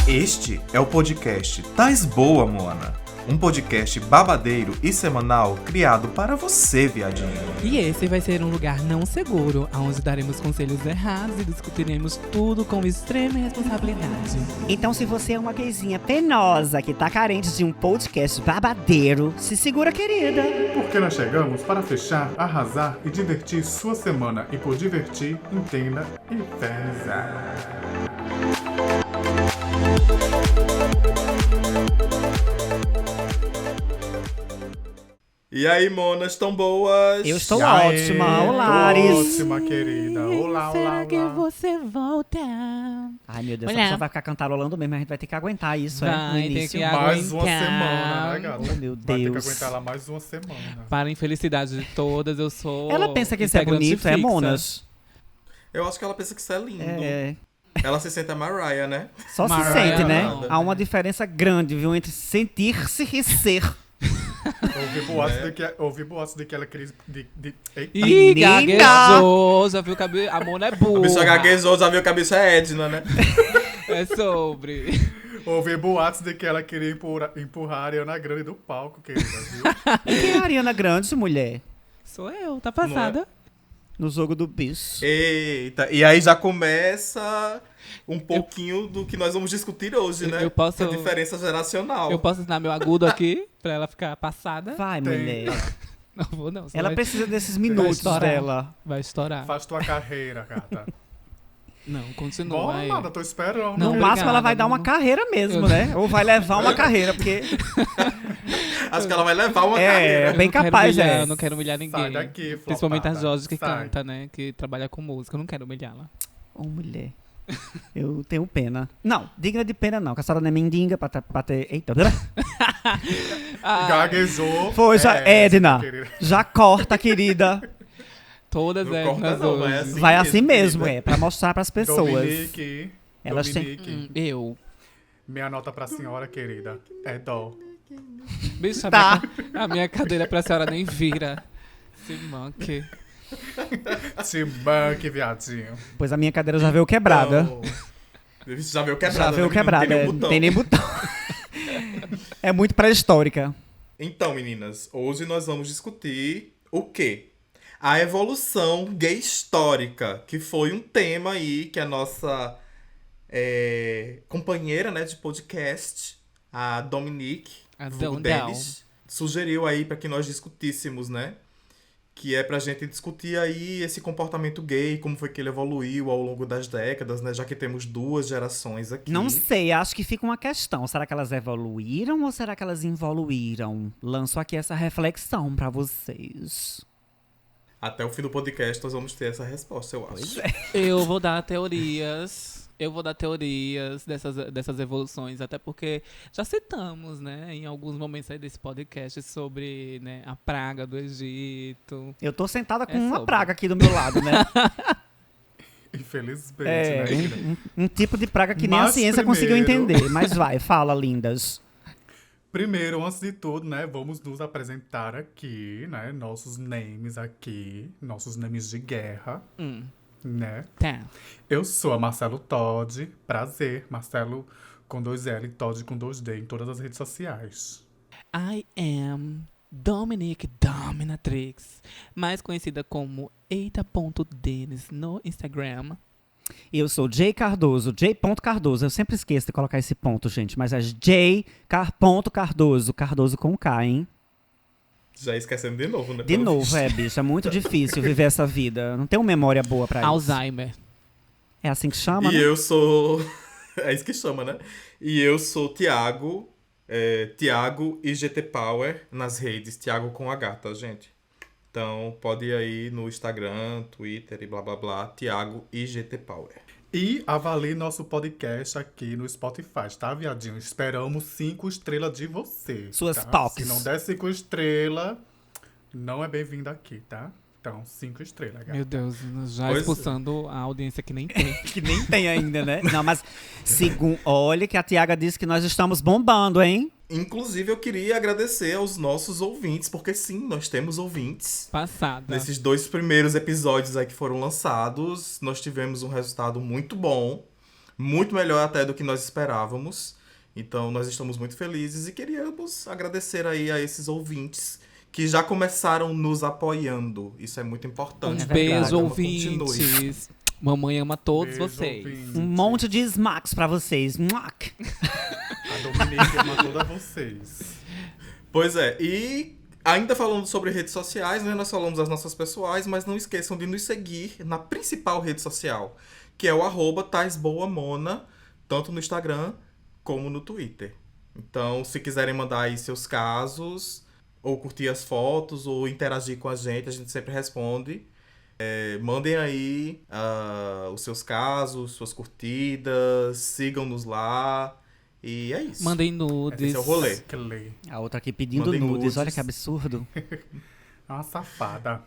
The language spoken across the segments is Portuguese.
Este é o podcast Tais Boa, Moana. Um podcast babadeiro e semanal criado para você, viadinho. E esse vai ser um lugar não seguro, onde daremos conselhos errados e discutiremos tudo com extrema responsabilidade. Então, se você é uma gayzinha penosa que tá carente de um podcast babadeiro, se segura, querida. Porque nós chegamos para fechar, arrasar e divertir sua semana. E por divertir, entenda e pesa. E aí, monas, tão boas? Eu estou E aí, ótima. tô Olá, Ares. Ótima, querida. Olá, Será olá, que olá. você volta? Ai, meu Deus, Olá. a pessoa vai ficar cantarolando mesmo, a gente vai ter que aguentar isso, no Vai ter início. que Mais uma aguentar. semana, né, gata? Oh, meu Vai ter que Deus. aguentar lá mais uma semana. Para a infelicidade de todas, eu sou. Ela pensa que isso é integrante bonito, é fixa. Monas? Eu acho que ela pensa que isso é lindo. É, Ela se sente a Mariah, né? só se Mariah sente, né? não. Há uma diferença grande, viu, entre sentir-se e ser. Ouvi boatos de que ela queria... Eita. Ih, Menina! gaguejou, já viu que a Mona é A burra. bicha gaguejou, já viu que a bicha é Edna, né? É sobre. Ouvi boatos de que ela queria empurrar a Ariana Grande do palco, querida, viu? Quem é a Ariana Grande, mulher? Sou eu, tá passada. No jogo do bicho. Eita, e aí já começa um pouquinho do que nós vamos discutir hoje, né? eu posso- A diferença geracional. Eu posso ensinar meu agudo aqui, pra ela ficar passada. Vai, Tem. mulher. Não vou não, senão Ela vai, precisa desses minutos estourar. dela. vai estourar. Faz tua carreira, gata. Não, continua Bom, aí. nada, tô esperando. Não, No máximo, ela obrigada, vai dar uma não. carreira mesmo, né? Ou vai levar uma carreira, porque Acho que ela vai levar uma É, carreira. bem Eu não quero capaz, humilhar, é. Eu não quero humilhar ninguém. Sai daqui, Principalmente a flopada. Jorge que Sai. canta, né? Que trabalha com música. Eu não quero humilhá-la. Ô, mulher. Eu tenho pena. Não, digna de pena não, que a senhora não é mendiga pra ter... Eita, Gaguejou. Foi, já, Edna. querida. Já corta, querida. Todas Não elas corta não, vai hoje. assim. Vai assim mesmo, querida. pra mostrar pras pessoas. Dominique. Elas têm- Dominique. Eu. Minha nota pra senhora, querida, é dó. Bicho, Tá. a minha cadeira pra senhora nem vira. Se manque. Se banque, viadinho. Pois a minha cadeira já veio quebrada. Então, já veio quebrada. Já veio né? quebrada, Não tem é, nenhum não botão. tem nem botão. É muito pré-histórica. Então, meninas, hoje nós vamos discutir o quê? A evolução gay histórica, que foi um tema aí que a nossa companheira, né, de podcast, a Dominique, A vulgo Dondão. Denis, sugeriu aí para que nós discutíssemos, né? Que é pra gente discutir aí esse comportamento gay, como foi que ele evoluiu ao longo das décadas, né? Já que temos duas gerações aqui. Não sei, acho que fica uma questão. Será que elas evoluíram ou será que elas involuíram? Lanço aqui essa reflexão pra vocês. Até o fim do podcast nós vamos ter essa resposta, eu acho. Pois é. Eu vou dar teorias. Eu vou dar teorias dessas evoluções, até porque já citamos, né, em alguns momentos aí desse podcast sobre, né, a praga do Egito. Eu tô sentada com É uma sobre. praga aqui do meu lado, né? Infelizmente, É, né, querida? um tipo de praga que nem a Mas ciência conseguiu primeiro- entender. Mas vai, fala, lindas. Primeiro, antes de tudo, né, vamos nos apresentar aqui, né, nossos names de guerra, né? Tá. Eu sou a Marcelo Todd, prazer, Marcelo com 2L, Todd com 2D em todas as redes sociais. I am Dominique Dominatrix, mais conhecida como eita.denis no Instagram. Eu sou J Cardoso, J. Cardoso. Eu sempre esqueço de colocar esse ponto, gente. Mas é J. Cardoso. Cardoso com K, hein? Já esquecendo de novo, né? De pelo novo, visto. bicho. É muito difícil viver essa vida. Não tenho memória boa pra isso. Alzheimer. É assim que chama, E né? eu sou... é isso que chama, né? E eu sou Thiago, Thiago IGT Power nas redes. Thiago com H, tá, gente? Então, pode ir aí no Instagram, Twitter e blá blá blá. Thiago IGT Power. E avalie nosso podcast aqui no Spotify, tá, viadinho? Esperamos 5 estrelas de você. Suas tá? toques. Se não der 5 estrelas, não é bem-vindo aqui, tá? Então, 5 estrelas, gata. Meu Deus, já Pois é. expulsando a audiência que nem tem. Que nem tem ainda, né? Não, mas olha que a Tiaga disse que nós estamos bombando, hein? Inclusive, eu queria agradecer aos nossos ouvintes, porque sim, nós temos ouvintes. Passada. Nesses 2 primeiros episódios aí que foram lançados, nós tivemos um resultado muito bom. muito melhor até do que nós esperávamos. Então, nós estamos muito felizes e queríamos agradecer aí a esses ouvintes que já começaram nos apoiando. Isso é muito importante. Um verdade. beijo, Continue. ouvintes. Mamãe ama todos Beijo, vocês. ouvintes. Um monte de smacks pra vocês. Muac. A Dominique ama toda vocês. Pois é, e ainda falando sobre redes sociais, né? Nós falamos das nossas pessoais, mas não esqueçam de nos seguir na principal rede social, que é o @taisboamona, tanto no Instagram como no Twitter. Então, se quiserem mandar aí seus casos, ou curtir as fotos, ou interagir com a gente sempre responde. Mandem aí os seus casos, suas curtidas, sigam-nos lá. E é isso. Mandem Esse nudes. é o rolê. Clay. A outra aqui pedindo Mandem nudes. nudes. Olha que absurdo. É uma safada.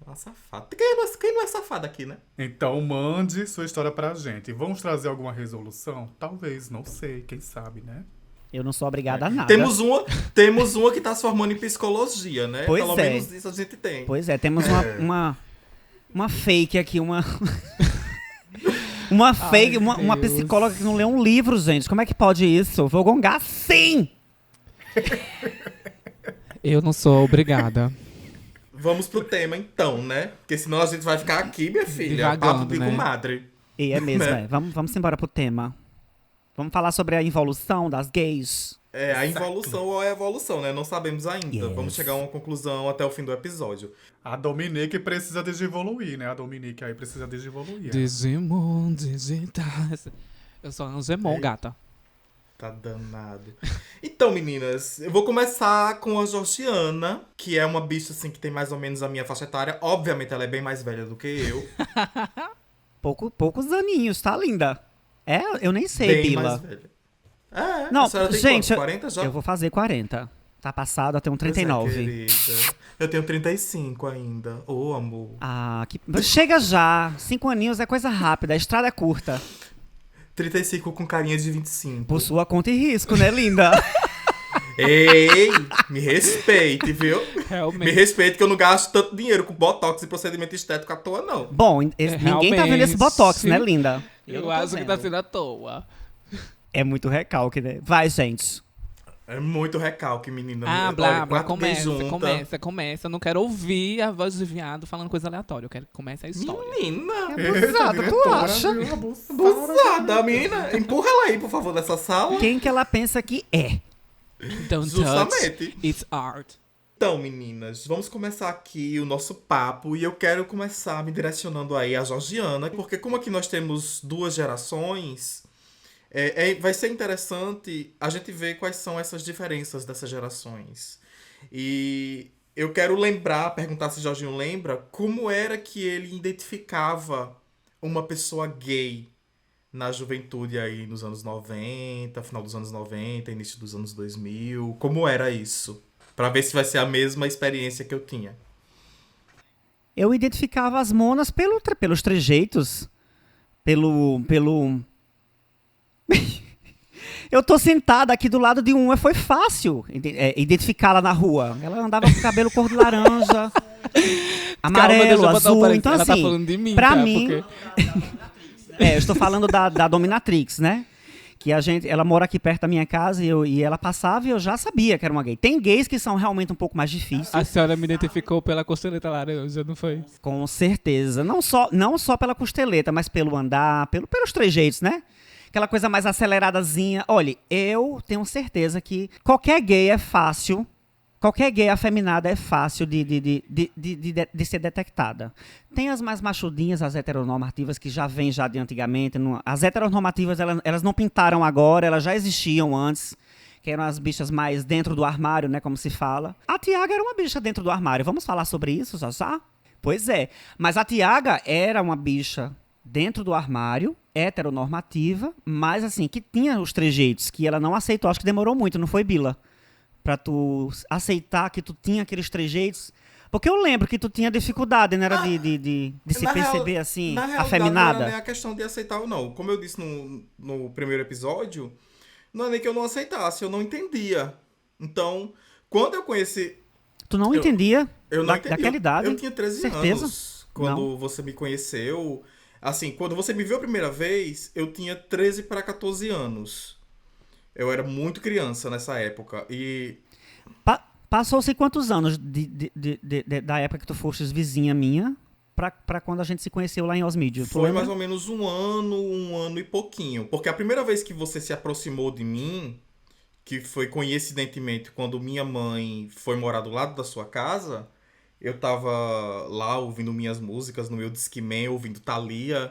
Uma safada. Quem não é safada aqui, né? Então mande sua história pra gente. Vamos trazer alguma resolução? Talvez, não sei, quem sabe, né? Eu não sou obrigada a nada. Temos uma que tá se formando em psicologia, né? Pois Pelo é. menos isso a gente tem. Pois é, temos uma fake aqui, uma fake, uma Deus. psicóloga que não lê um livro, gente. Como é que pode isso? Vou gongar sim! Eu não sou obrigada. Vamos pro tema então, né? Porque senão a gente vai ficar aqui, minha filha. Divagando, Papo de né? comadre. E é mesmo, Né? é. Vamos embora pro tema. Vamos falar sobre a evolução das gays. É, a involução ou a evolução, né? Não sabemos ainda. Yes. Vamos chegar a uma conclusão até o fim do episódio. A Dominique precisa desevoluir, né? A Dominique aí precisa desevoluir. Digimon, digitais. Eu sou Angemon, gata. Tá danado. Então, meninas, eu vou começar com a Georgiana, que é uma bicha, assim, que tem mais ou menos a minha faixa etária. Obviamente, ela é bem mais velha do que eu. Poucos aninhos, tá, linda? É, eu nem sei, Bem Bila. mais velha. Não, a senhora tem gente, quantos? 40 já? Eu vou fazer 40. Tá passado, eu tenho Pois é, 39. querida. Eu tenho 35 ainda. Ô, amor. Ah, que... Chega já. 5 aninhos é coisa rápida, a estrada é curta. 35 com carinha de 25. Por sua conta e risco, né, linda? Ei, me respeite, viu? Me Realmente. respeite que eu não gasto tanto dinheiro com botox e procedimento estético à toa, não. Bom, ninguém tá vendo esse botox, né, realmente. linda? Eu não tô acho que tá vendo. sendo à toa. É muito recalque, né? Vai, gente. É muito recalque, menina. Ah, Olha, blá, blá, 4 gays começa. Eu não quero ouvir a voz de viado falando coisa aleatória. Eu quero que comece a história. Menina, Abusada, tu acha? Viu? Abusada. abusada, menina. Empurra ela aí, por favor, dessa sala. Quem que ela pensa que é? Don't Justamente. touch, it's art. Então, meninas, vamos começar aqui o nosso papo e eu quero começar me direcionando aí a Georgiana, porque como aqui nós temos 2 gerações, vai ser interessante a gente ver quais são essas diferenças dessas gerações. E eu quero perguntar se Jorginho lembra, como era que ele identificava uma pessoa gay na juventude aí nos anos 90, final dos anos 90, início dos anos 2000. Como era isso? Pra ver se vai ser a mesma experiência que eu tinha. Eu identificava as monas pelos trejeitos. Pelo... Eu tô sentada aqui do lado de uma, foi fácil identificá-la na rua. Ela andava com cabelo cor de laranja, amarelo, azul. Então, ela tá assim, falando de mim, pra tá? mim... eu estou falando da Dominatrix, né? Que ela mora aqui perto da minha casa e ela passava e eu já sabia que era uma gay. Tem gays que são realmente um pouco mais difíceis. A senhora me identificou pela costeleta laranja, não foi? Com certeza. Não só pela costeleta, mas pelo andar, pelos trejeitos, né? Aquela coisa mais aceleradazinha. Olha, eu tenho certeza que qualquer gay é fácil. Qualquer gay afeminada é fácil de ser detectada. Tem as mais machudinhas, as heteronormativas, que já vêm já de antigamente. As heteronormativas, elas não pintaram agora, elas já existiam antes. Que eram as bichas mais dentro do armário, né, como se fala. A Tiaga era uma bicha dentro do armário. Vamos falar sobre isso, já? Pois é. Mas a Tiaga era uma bicha dentro do armário, heteronormativa, mas assim, que tinha os trejeitos, que ela não aceitou. Acho que demorou muito, não foi, Bila? Pra tu aceitar que tu tinha aqueles trejeitos. Porque eu lembro que tu tinha dificuldade, né? Era de se perceber assim, na realidade, afeminada. não era nem a questão de aceitar ou não. Como eu disse no primeiro episódio, não é nem que eu não aceitasse, eu não entendia. Então, quando eu conheci... Tu não entendia Eu não entendia. daquela idade? Eu tinha 13 certeza? anos quando você me conheceu. Assim, quando você me viu a primeira vez, eu tinha 13 para 14 anos. Eu era muito criança nessa época. E Passou-se quantos anos da época que tu fostes vizinha minha pra quando a gente se conheceu lá em Osmídio? foi mais ou menos um ano e pouquinho. Porque a primeira vez que você se aproximou de mim, que foi coincidentemente quando minha mãe foi morar do lado da sua casa, eu tava lá ouvindo minhas músicas no meu Discman, ouvindo Thalia.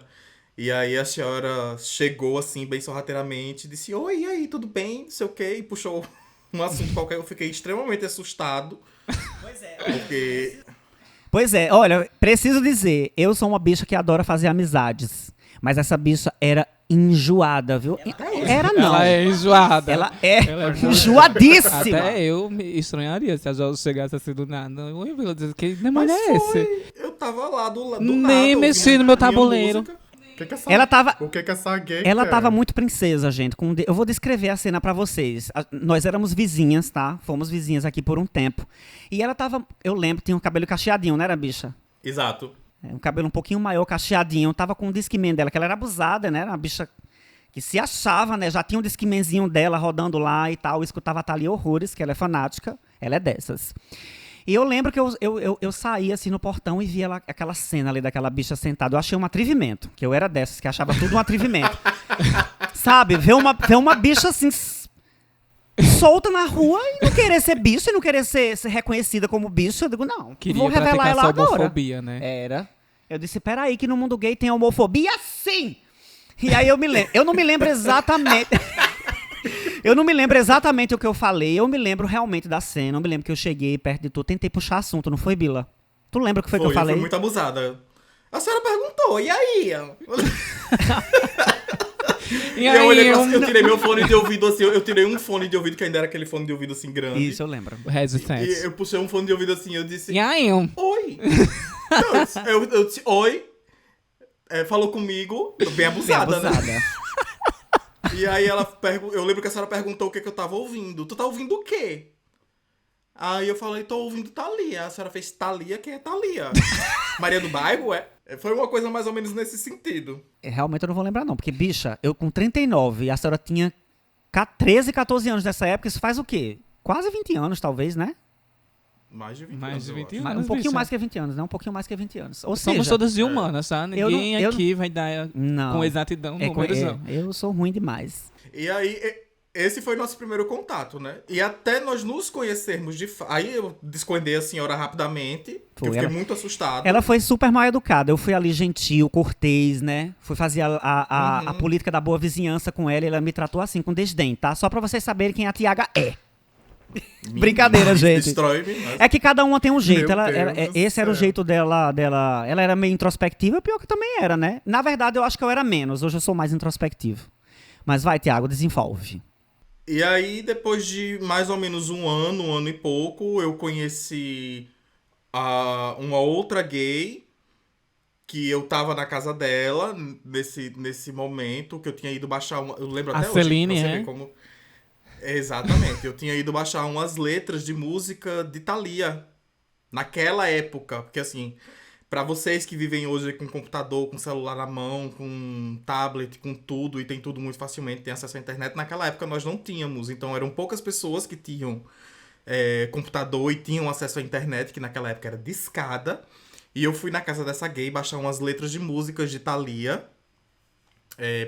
E aí a senhora chegou assim, bem sorrateiramente, disse: oi, e aí, tudo bem? Não sei o quê, e puxou um assunto qualquer. Eu fiquei extremamente assustado. Pois é. Porque. Pois é, olha, preciso dizer, eu sou uma bicha que adora fazer amizades. Mas essa bicha era enjoada, viu? Era não. Ela é enjoada. Ela é Ela é enjoadíssima. Até eu me estranharia se a Jorge chegasse assim do nada. Eu ia dizer, que demônio é esse? Eu tava lá do Nem nada, mexi ouvindo no meu minha tabuleiro. música. Ela tava... O que essa gay Ela quer? tava muito princesa, gente. Eu vou descrever a cena pra vocês. Nós éramos vizinhas, tá? Fomos vizinhas aqui por um tempo. E ela tava... Eu lembro, tinha um cabelo cacheadinho, não era, bicha? Exato. Um cabelo um pouquinho maior, cacheadinho. Tava com um Discman dela, que ela era abusada, né? Era uma bicha que se achava, né? Já tinha um Discmanzinho dela rodando lá e tal. Eu escutava a Thalia horrores, que ela é fanática. Ela é dessas. E eu lembro que eu saía assim no portão e via lá, aquela cena ali daquela bicha sentada. Eu achei um atrevimento, que eu era dessas, que achava tudo um atrevimento. Sabe? Ver uma bicha assim, solta na rua e não querer ser bicho e não querer ser reconhecida como bicho. Eu digo, não, Queria vou revelar praticar ela essa agora. homofobia, né? Era. Eu disse, peraí, que no mundo gay tem homofobia sim! E aí eu não me lembro exatamente... Eu não me lembro exatamente o que eu falei, eu me lembro realmente da cena, eu me lembro que eu cheguei perto de tu, tentei puxar assunto, não foi, Bila? Tu lembra o que foi que eu falei? Fui muito abusada. A senhora perguntou, e aí? E eu olhei pra aí, eu tirei meu fone de ouvido assim, eu tirei um fone de ouvido que ainda era aquele fone de ouvido assim grande. Isso, eu lembro. Resistance. E eu puxei um fone de ouvido assim, eu disse, E aí, oi. Eu disse, oi. Falou comigo, bem abusada, né? E aí eu lembro que a senhora perguntou o que eu tava ouvindo. Tu tá ouvindo o quê? Aí eu falei, tô ouvindo Thalia. A senhora fez Thalia, quem é Thalia? Maria do Bairro, é? Foi uma coisa mais ou menos nesse sentido. Realmente eu não vou lembrar não, porque, bicha, eu com 39 e a senhora tinha 13, 14 anos nessa época, isso faz o quê? Quase 20 anos, talvez, né? Mais de 20 Mais anos, de eu 20 acho. anos. Um pouquinho bicha. mais que 20 anos, né? Um pouquinho mais que 20 anos. Ou Somos seja, todas de humanas, tá? Ninguém eu aqui vai dar não, com exatidão números, não. eu sou ruim demais. E aí, esse foi nosso primeiro contato, né? E até nós nos conhecermos de fato. Aí eu descuidei a senhora rapidamente, porque eu fiquei muito assustado. Ela foi super mal educada. Eu fui ali gentil, cortês, né? Fui fazer a política da boa vizinhança com ela e ela me tratou assim, com desdém, tá? Só pra vocês saberem quem a Tiaga é. Brincadeira, gente. Destrói-me, mas... É que cada uma tem um jeito. Meu Ela, Deus do esse era o céu. jeito dela. Ela era meio introspectiva, pior que eu também era, né? Na verdade, eu acho que eu era menos. Hoje eu sou mais introspectivo. Mas vai, Tiago, desenvolve. E aí, depois de mais ou menos um ano e pouco, eu conheci uma outra gay, que eu tava na casa dela, nesse momento, que eu tinha ido baixar uma... Eu lembro A até Celine, hoje, pra você é? ver como... Exatamente, eu tinha ido baixar umas letras de música de Thalia, naquela época, porque assim... Pra vocês que vivem hoje com computador, com celular na mão, com tablet, com tudo, e tem tudo muito facilmente, tem acesso à internet, naquela época nós não tínhamos. Então eram poucas pessoas que tinham computador e tinham acesso à internet, que naquela época era discada. E eu fui na casa dessa gay baixar umas letras de músicas de Thalia,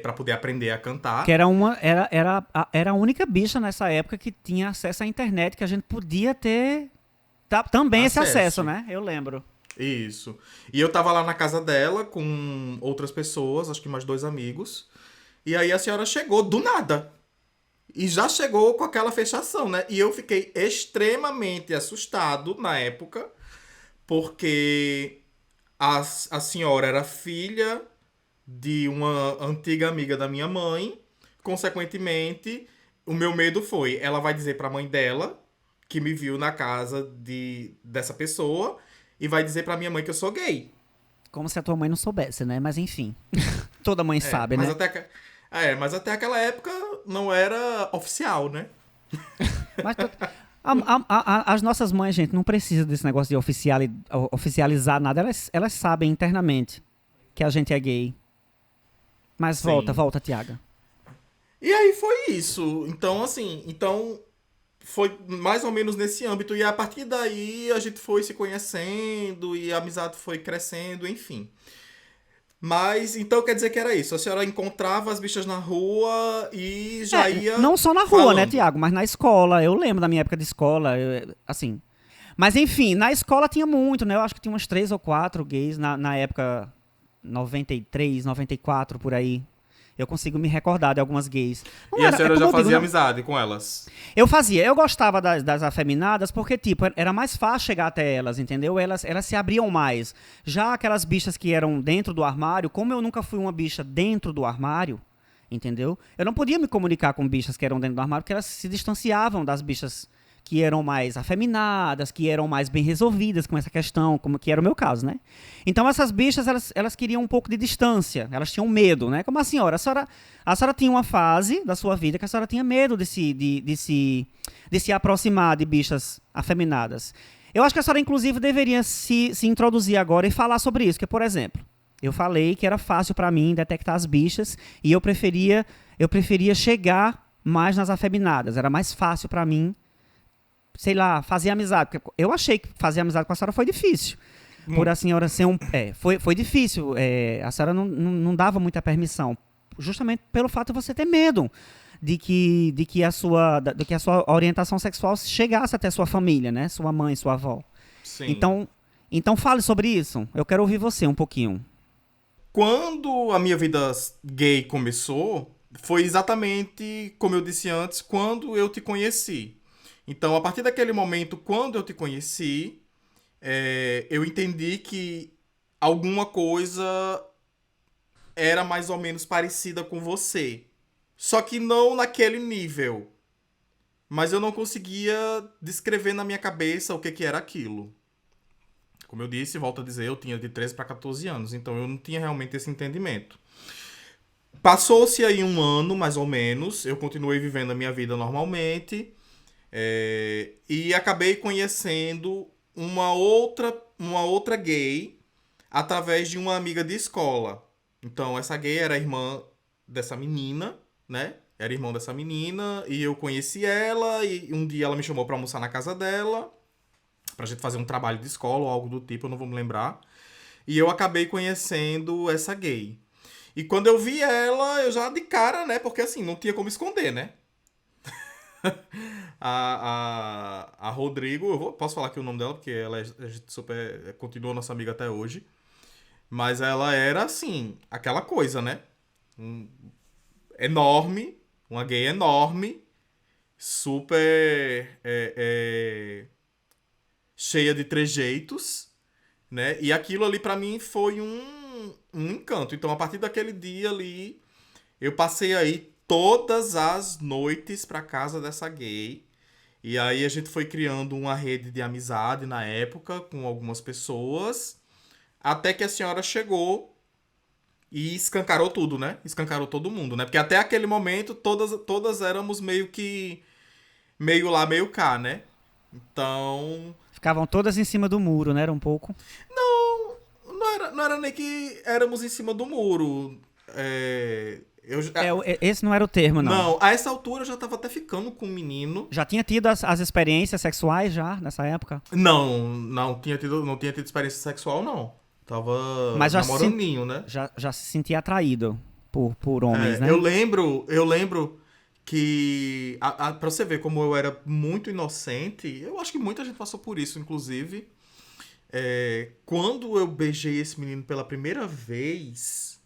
pra poder aprender a cantar. Que era a única bicha nessa época que tinha acesso à internet, que a gente podia ter também esse acesso, né? Eu lembro. Isso. E eu tava lá na casa dela com outras pessoas, acho que mais 2 amigos. E aí a senhora chegou do nada. E já chegou com aquela fechação, né? E eu fiquei extremamente assustado na época, porque a senhora era filha de uma antiga amiga da minha mãe. Consequentemente, o meu medo foi, ela vai dizer pra mãe dela, que me viu na casa dessa pessoa, e vai dizer pra minha mãe que eu sou gay. Como se a tua mãe não soubesse, né? Mas enfim. Toda mãe sabe, mas né? mas até aquela época não era oficial, né? Mas as nossas mães, gente, não precisam desse negócio de oficializar nada. Elas sabem internamente que a gente é gay. Mas Sim. volta, Tiago. E aí foi isso. Então, assim, foi mais ou menos nesse âmbito. E a partir daí a gente foi se conhecendo e a amizade foi crescendo, enfim. Mas, então quer dizer que era isso. A senhora encontrava as bichas na rua e já ia Não só na rua, falando. né, Tiago? Mas na escola. Eu lembro da minha época de escola, assim. Mas enfim, na escola tinha muito, né? Eu acho que tinha umas 3 ou 4 gays na época 93, 94, por aí. Eu consigo me recordar de algumas gays. Não E a era- senhora como já eu digo, fazia não- amizade com elas? Eu fazia, eu gostava das afeminadas porque, tipo, era mais fácil chegar até elas, entendeu? Elas se abriam mais. Já aquelas bichas que eram dentro do armário, como eu nunca fui uma bicha dentro do armário, entendeu? Eu não podia me comunicar com bichas que eram dentro do armário porque elas se distanciavam das bichas que eram mais afeminadas, que eram mais bem resolvidas com essa questão, como que era o meu caso, né? Então essas bichas, elas queriam um pouco de distância, elas tinham medo, né? Como a senhora tinha uma fase da sua vida que a senhora tinha medo de se aproximar de bichas afeminadas. Eu acho que a senhora, inclusive, deveria se introduzir agora e falar sobre isso, que, por exemplo, eu falei que era fácil para mim detectar as bichas e eu preferia chegar mais nas afeminadas, era mais fácil para mim, sei lá, fazer amizade. Porque eu achei que fazer amizade com a senhora foi difícil. Por a senhora ser um... foi difícil. A senhora não dava muita permissão. Justamente pelo fato de você ter medo de que a sua orientação sexual chegasse até sua família, né? Sua mãe, sua avó. Sim. Então fale sobre isso. Eu quero ouvir você um pouquinho. Quando a minha vida gay começou, foi exatamente como eu disse antes, quando eu te conheci. Então, a partir daquele momento, quando eu te conheci, eu entendi que alguma coisa era mais ou menos parecida com você. Só que não naquele nível. Mas eu não conseguia descrever na minha cabeça o que era aquilo. Como eu disse, volto a dizer, eu tinha de 13 para 14 anos, então eu não tinha realmente esse entendimento. Passou-se aí um ano, mais ou menos, eu continuei vivendo a minha vida normalmente, e acabei conhecendo uma outra gay através de uma amiga de escola. Então, essa gay era irmã dessa menina, né? Era irmã dessa menina, e eu conheci ela, e um dia ela me chamou pra almoçar na casa dela, pra gente fazer um trabalho de escola ou algo do tipo, eu não vou me lembrar. E eu acabei conhecendo essa gay. E quando eu vi ela, eu já de cara, né? Porque assim, não tinha como esconder, né? a Rodrigo, posso falar aqui o nome dela, porque ela continua nossa amiga até hoje. Mas ela era, assim, aquela coisa, né? Enorme, uma gay enorme, super cheia de trejeitos, né? E aquilo ali pra mim foi um encanto. Então, a partir daquele dia ali, eu passei aí todas as noites pra casa dessa gay. E aí a gente foi criando uma rede de amizade na época com algumas pessoas. Até que a senhora chegou e escancarou tudo, né? Escancarou todo mundo, né? Porque até aquele momento todas éramos meio lá, meio cá, né? Então... Ficavam todas em cima do muro, né? Era um pouco. Não era nem que éramos em cima do muro. Esse não era o termo, não. Não, a essa altura eu já tava até ficando com um menino. Já tinha tido as experiências sexuais já, nessa época? Não tinha tido experiência sexual, não. Tava Mas já namoraninho, né? Já se sentia atraído por homens, né? Eu lembro que, pra você ver como eu era muito inocente, eu acho que muita gente passou por isso, inclusive. Quando eu beijei esse menino pela primeira vez,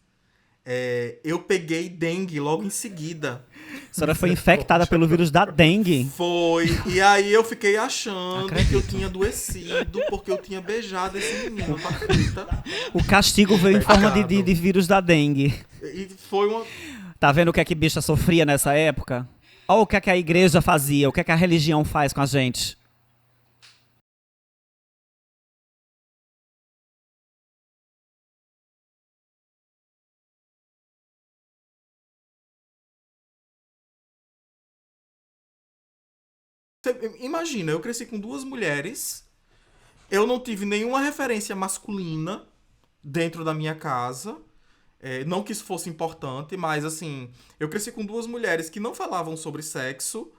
eu peguei dengue logo em seguida. A senhora foi infectada pelo vírus da dengue. Foi. E aí eu fiquei achando Acredito. que eu tinha adoecido porque eu tinha beijado esse menino, tu acredita? O castigo veio em forma de vírus da dengue. E foi uma... Tá vendo o que é que bicha sofria nessa época? Olha o que é que a igreja fazia, o que é que a religião faz com a gente. Imagina, eu cresci com 2 mulheres, eu não tive nenhuma referência masculina dentro da minha casa, Não que isso fosse importante, mas assim, eu cresci com duas mulheres que não falavam sobre sexo,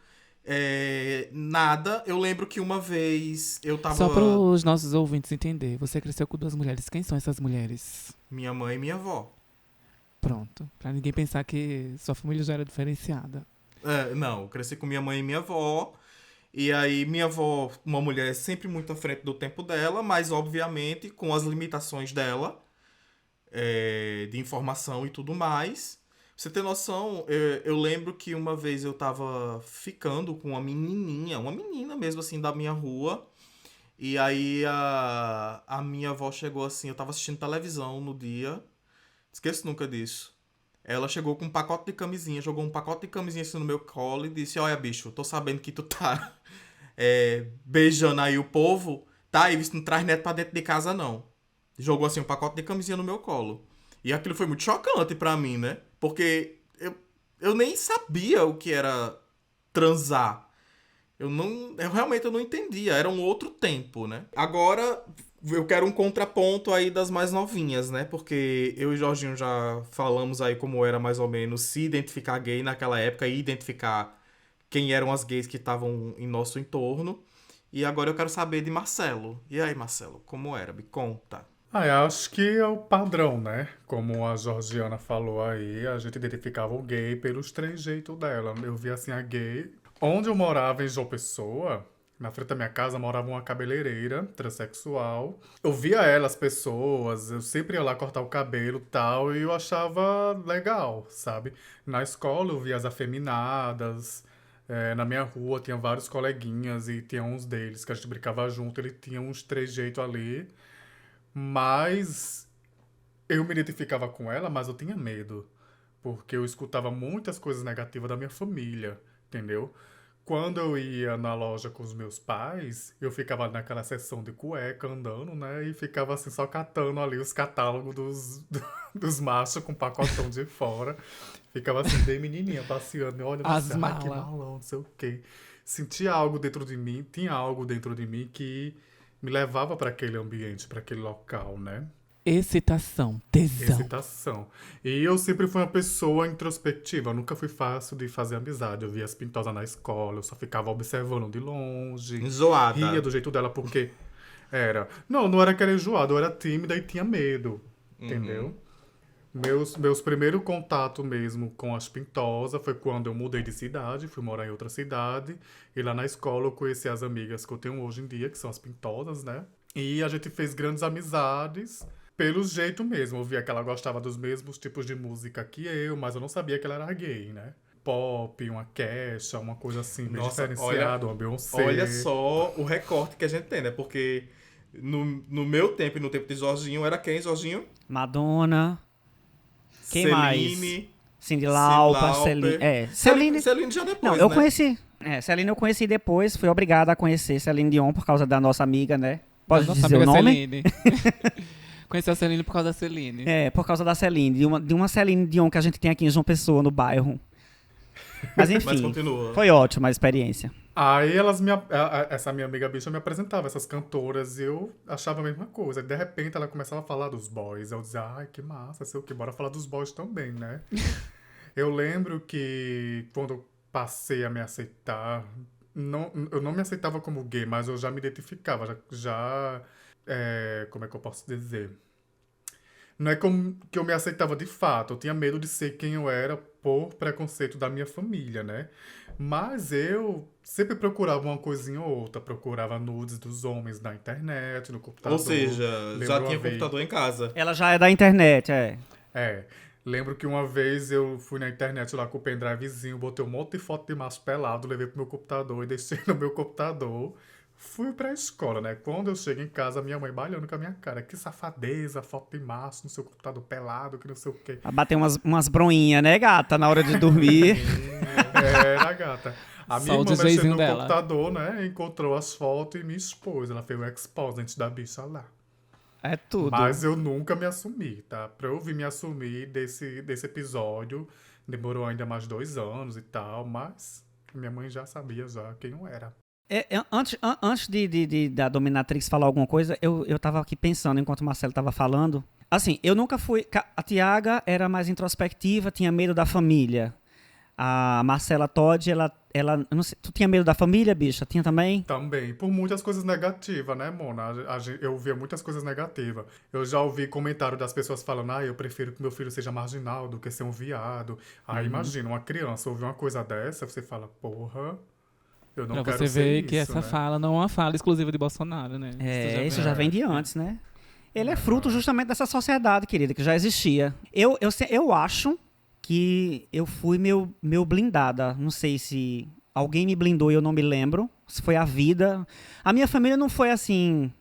nada. Eu lembro que uma vez eu tava... Só para os nossos ouvintes entender, você cresceu com duas mulheres. Quem são essas mulheres? Minha mãe e minha avó. Pronto. Pra ninguém pensar que sua família já era diferenciada. Não, eu cresci com minha mãe e minha avó. E aí, minha avó, uma mulher sempre muito à frente do tempo dela, mas obviamente com as limitações dela, de informação e tudo mais. Pra você ter noção, eu lembro que uma vez eu tava ficando com uma menina mesmo assim da minha rua. E aí a minha avó chegou assim, eu tava assistindo televisão no dia, esqueço nunca disso. Ela chegou com um pacote de camisinha, jogou um pacote de camisinha assim no meu colo e disse: olha, bicho, tô sabendo que tu tá beijando aí o povo, tá? E não traz neto pra dentro de casa, não. Jogou assim um pacote de camisinha no meu colo. E aquilo foi muito chocante pra mim, né? Porque eu nem sabia o que era transar. Eu realmente não entendia. Era um outro tempo, né? Agora, eu quero um contraponto aí das mais novinhas, né? Porque eu e o Jorginho já falamos aí como era mais ou menos se identificar gay naquela época e identificar quem eram as gays que estavam em nosso entorno. E agora eu quero saber de Marcelo. E aí, Marcelo, como era? Me conta. Eu acho que é o padrão, né? Como a Georgiana falou aí, a gente identificava o gay pelos trejeitos dela. Eu via assim a gay. Onde eu morava, em João Pessoa, na frente da minha casa morava uma cabeleireira transexual. Eu via ela, as pessoas, eu sempre ia lá cortar o cabelo e tal, e eu achava legal, sabe? Na escola eu via as afeminadas. Na minha rua tinha vários coleguinhas e tinha uns deles que a gente brincava junto, ele tinha uns trejeitos ali. Mas eu me identificava com ela, mas eu tinha medo. Porque eu escutava muitas coisas negativas da minha família, entendeu? Quando eu ia na loja com os meus pais, eu ficava naquela seção de cueca andando, né? E ficava assim, só catando ali os catálogos dos machos com pacotão de fora. Ficava assim, bem menininha, passeando. Olha, As nossa, ai, que malas. malão, não sei o quê. Sentia algo dentro de mim, tinha algo dentro de mim que me levava para aquele ambiente, para aquele local, né? Excitação, tesão. Excitação. E eu sempre fui uma pessoa introspectiva. Eu nunca fui fácil de fazer amizade. Eu via as pintosas na escola, eu só ficava observando de longe. Enjoada. Ria do jeito dela, porque era... Não era que era enjoado, eu era tímida e tinha medo, entendeu? Meus primeiros contatos mesmo com as pintosas foi quando eu mudei de cidade, fui morar em outra cidade. E lá na escola eu conheci as amigas que eu tenho hoje em dia, que são as pintosas, né? E a gente fez grandes amizades pelo jeito mesmo. Eu via que ela gostava dos mesmos tipos de música que eu, mas eu não sabia que ela era gay, né? Pop, uma Kesha, uma coisa assim, bem Nossa, diferenciada, uma Beyoncé. Olha só o recorte que a gente tem, né? Porque no meu tempo e no tempo de Jorginho, era quem, Jorginho? Madonna. Quem Celine, mais? Cyndi Lauper, Celine. Celine. Celine já depois, Não, eu né? conheci. Celine eu conheci depois. Fui obrigada a conhecer Celine Dion por causa da nossa amiga, né? Pode Nossa dizer o amiga nome? Celine. Conheci a Celine por causa da Celine. Por causa da Celine. De uma Celine Dion que a gente tem aqui em João Pessoa, no bairro. Mas enfim, Mas continua. foi ótima a experiência. Aí essa minha amiga bicha me apresentava essas cantoras e eu achava a mesma coisa. De repente ela começava a falar dos boys. Eu dizia, ai, que massa, sei o que, bora falar dos boys também, né? Eu lembro que quando eu passei a me aceitar, eu não me aceitava como gay, mas eu já me identificava, como é que eu posso dizer? Não é como que eu me aceitava de fato, eu tinha medo de ser quem eu era por preconceito da minha família, né? Mas eu sempre procurava uma coisinha ou outra, procurava nudes dos homens na internet, no computador. Ou seja, já Lembro tinha uma vez- computador em casa. Ela já é da internet, Lembro que uma vez eu fui na internet lá com o pendrivezinho, botei um monte de foto de macho pelado, levei pro meu computador e deixei no meu computador. Fui pra escola, né? Quando eu chego em casa, minha mãe balhando com a minha cara. Que safadeza, foto de macho no seu computador pelado, que não sei o quê. Pra bater umas bronhinhas, né, gata? Na hora de dormir. Era, gata. A minha Só o irmã mexendo DJzinho no dela. computador, né? Encontrou as fotos e me expôs. Ela fez o expose antes da bicha lá. É tudo. Mas eu nunca me assumi, tá? Pra eu vir me assumir desse episódio, demorou ainda mais 2 anos e tal, mas minha mãe já sabia já quem eu era. Antes da dominatrix falar alguma coisa, eu tava aqui pensando, enquanto o Marcelo tava falando, Assim, eu nunca fui... A Tiaga era mais introspectiva, tinha medo da família. A Marcela Todd, ela eu não sei, tu tinha medo da família, bicha? Tinha também? Também, por muitas coisas negativas, né, Mona? Eu ouvia muitas coisas negativas. Eu já ouvi comentário das pessoas falando, eu prefiro que meu filho seja marginal do que ser um viado. Aí imagina, uma criança ouvir uma coisa dessa, você fala, porra, eu não Pra quero você ser ver isso, que essa né? fala não é uma fala exclusiva de Bolsonaro, né? Isso já vem de antes, né? Ele é fruto justamente dessa sociedade, querida, que já existia. Eu acho que eu fui meu blindada. Não sei se alguém me blindou e eu não me lembro. Se foi a vida. A minha família não foi assim...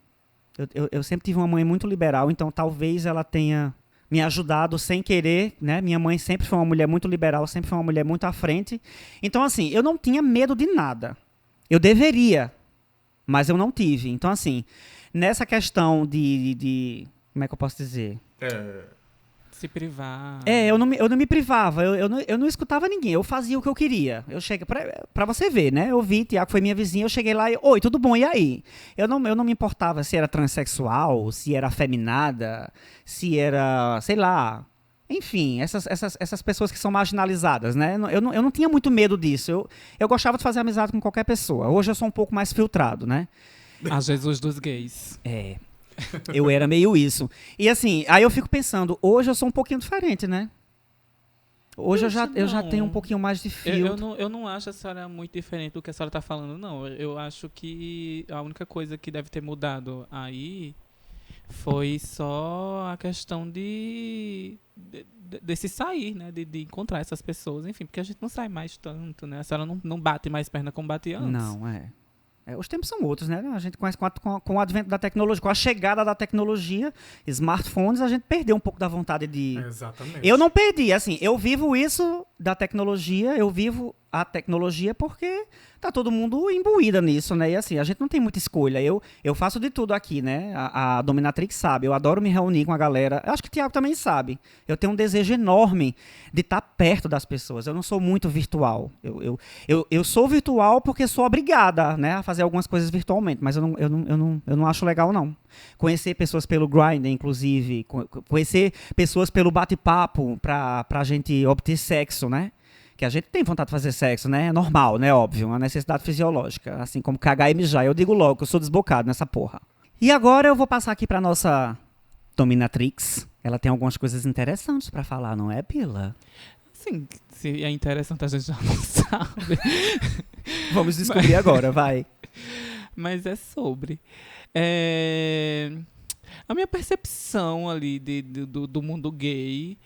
Eu sempre tive uma mãe muito liberal, então talvez ela tenha me ajudado sem querer, né? Minha mãe sempre foi uma mulher muito liberal, sempre foi uma mulher muito à frente. Então, assim, eu não tinha medo de nada. Eu deveria, mas eu não tive. Então, assim, nessa questão de como é que eu posso dizer? Se privar. Eu não me privava, eu não escutava ninguém, eu fazia o que eu queria. Eu cheguei, pra você ver, né? Eu vi, Tiago foi minha vizinha, eu cheguei lá e, oi, tudo bom, e aí? Eu não me importava se era transexual, se era afeminada, se era, sei lá... Enfim, essas pessoas que são marginalizadas, né? Eu não tinha muito medo disso. Eu gostava de fazer amizade com qualquer pessoa. Hoje eu sou um pouco mais filtrado, né? A Jesus dos gays. Eu era meio isso. E assim, aí eu fico pensando, hoje eu sou um pouquinho diferente, né? Hoje eu já tenho um pouquinho mais de filtro. Eu não acho a senhora muito diferente do que a senhora está falando, não. Eu acho que a única coisa que deve ter mudado aí foi só a questão desse sair, né? De encontrar essas pessoas, enfim, porque a gente não sai mais tanto, né? A senhora não bate mais perna como batia antes. Não, os tempos são outros, né? A gente conhece com o advento da tecnologia, com a chegada da tecnologia, smartphones, a gente perdeu um pouco da vontade de... Exatamente. Eu não perdi, assim, eu vivo isso da tecnologia, eu vivo a tecnologia porque tá todo mundo imbuída nisso, né? E assim, a gente não tem muita escolha. Eu faço de tudo aqui, né? A Dominatrix sabe, eu adoro me reunir com a galera. Eu acho que o Thiago também sabe. Eu tenho um desejo enorme de estar perto das pessoas. Eu não sou muito virtual. Eu sou virtual porque sou obrigada, né, a fazer algumas coisas virtualmente, mas eu não acho legal, não. Conhecer pessoas pelo Grindr, inclusive, conhecer pessoas pelo bate-papo pra gente obter sexo, né? Que a gente tem vontade de fazer sexo, né? É normal, né? Óbvio, uma necessidade fisiológica. Assim como cagar e mijar. Eu digo logo que eu sou desbocado nessa porra. E agora eu vou passar aqui pra nossa Dominatrix. Ela tem algumas coisas interessantes pra falar, não é, Pila? Sim, se é interessante a gente já não sabe. Vamos descobrir agora, vai. Mas é sobre. A minha percepção ali do mundo gay...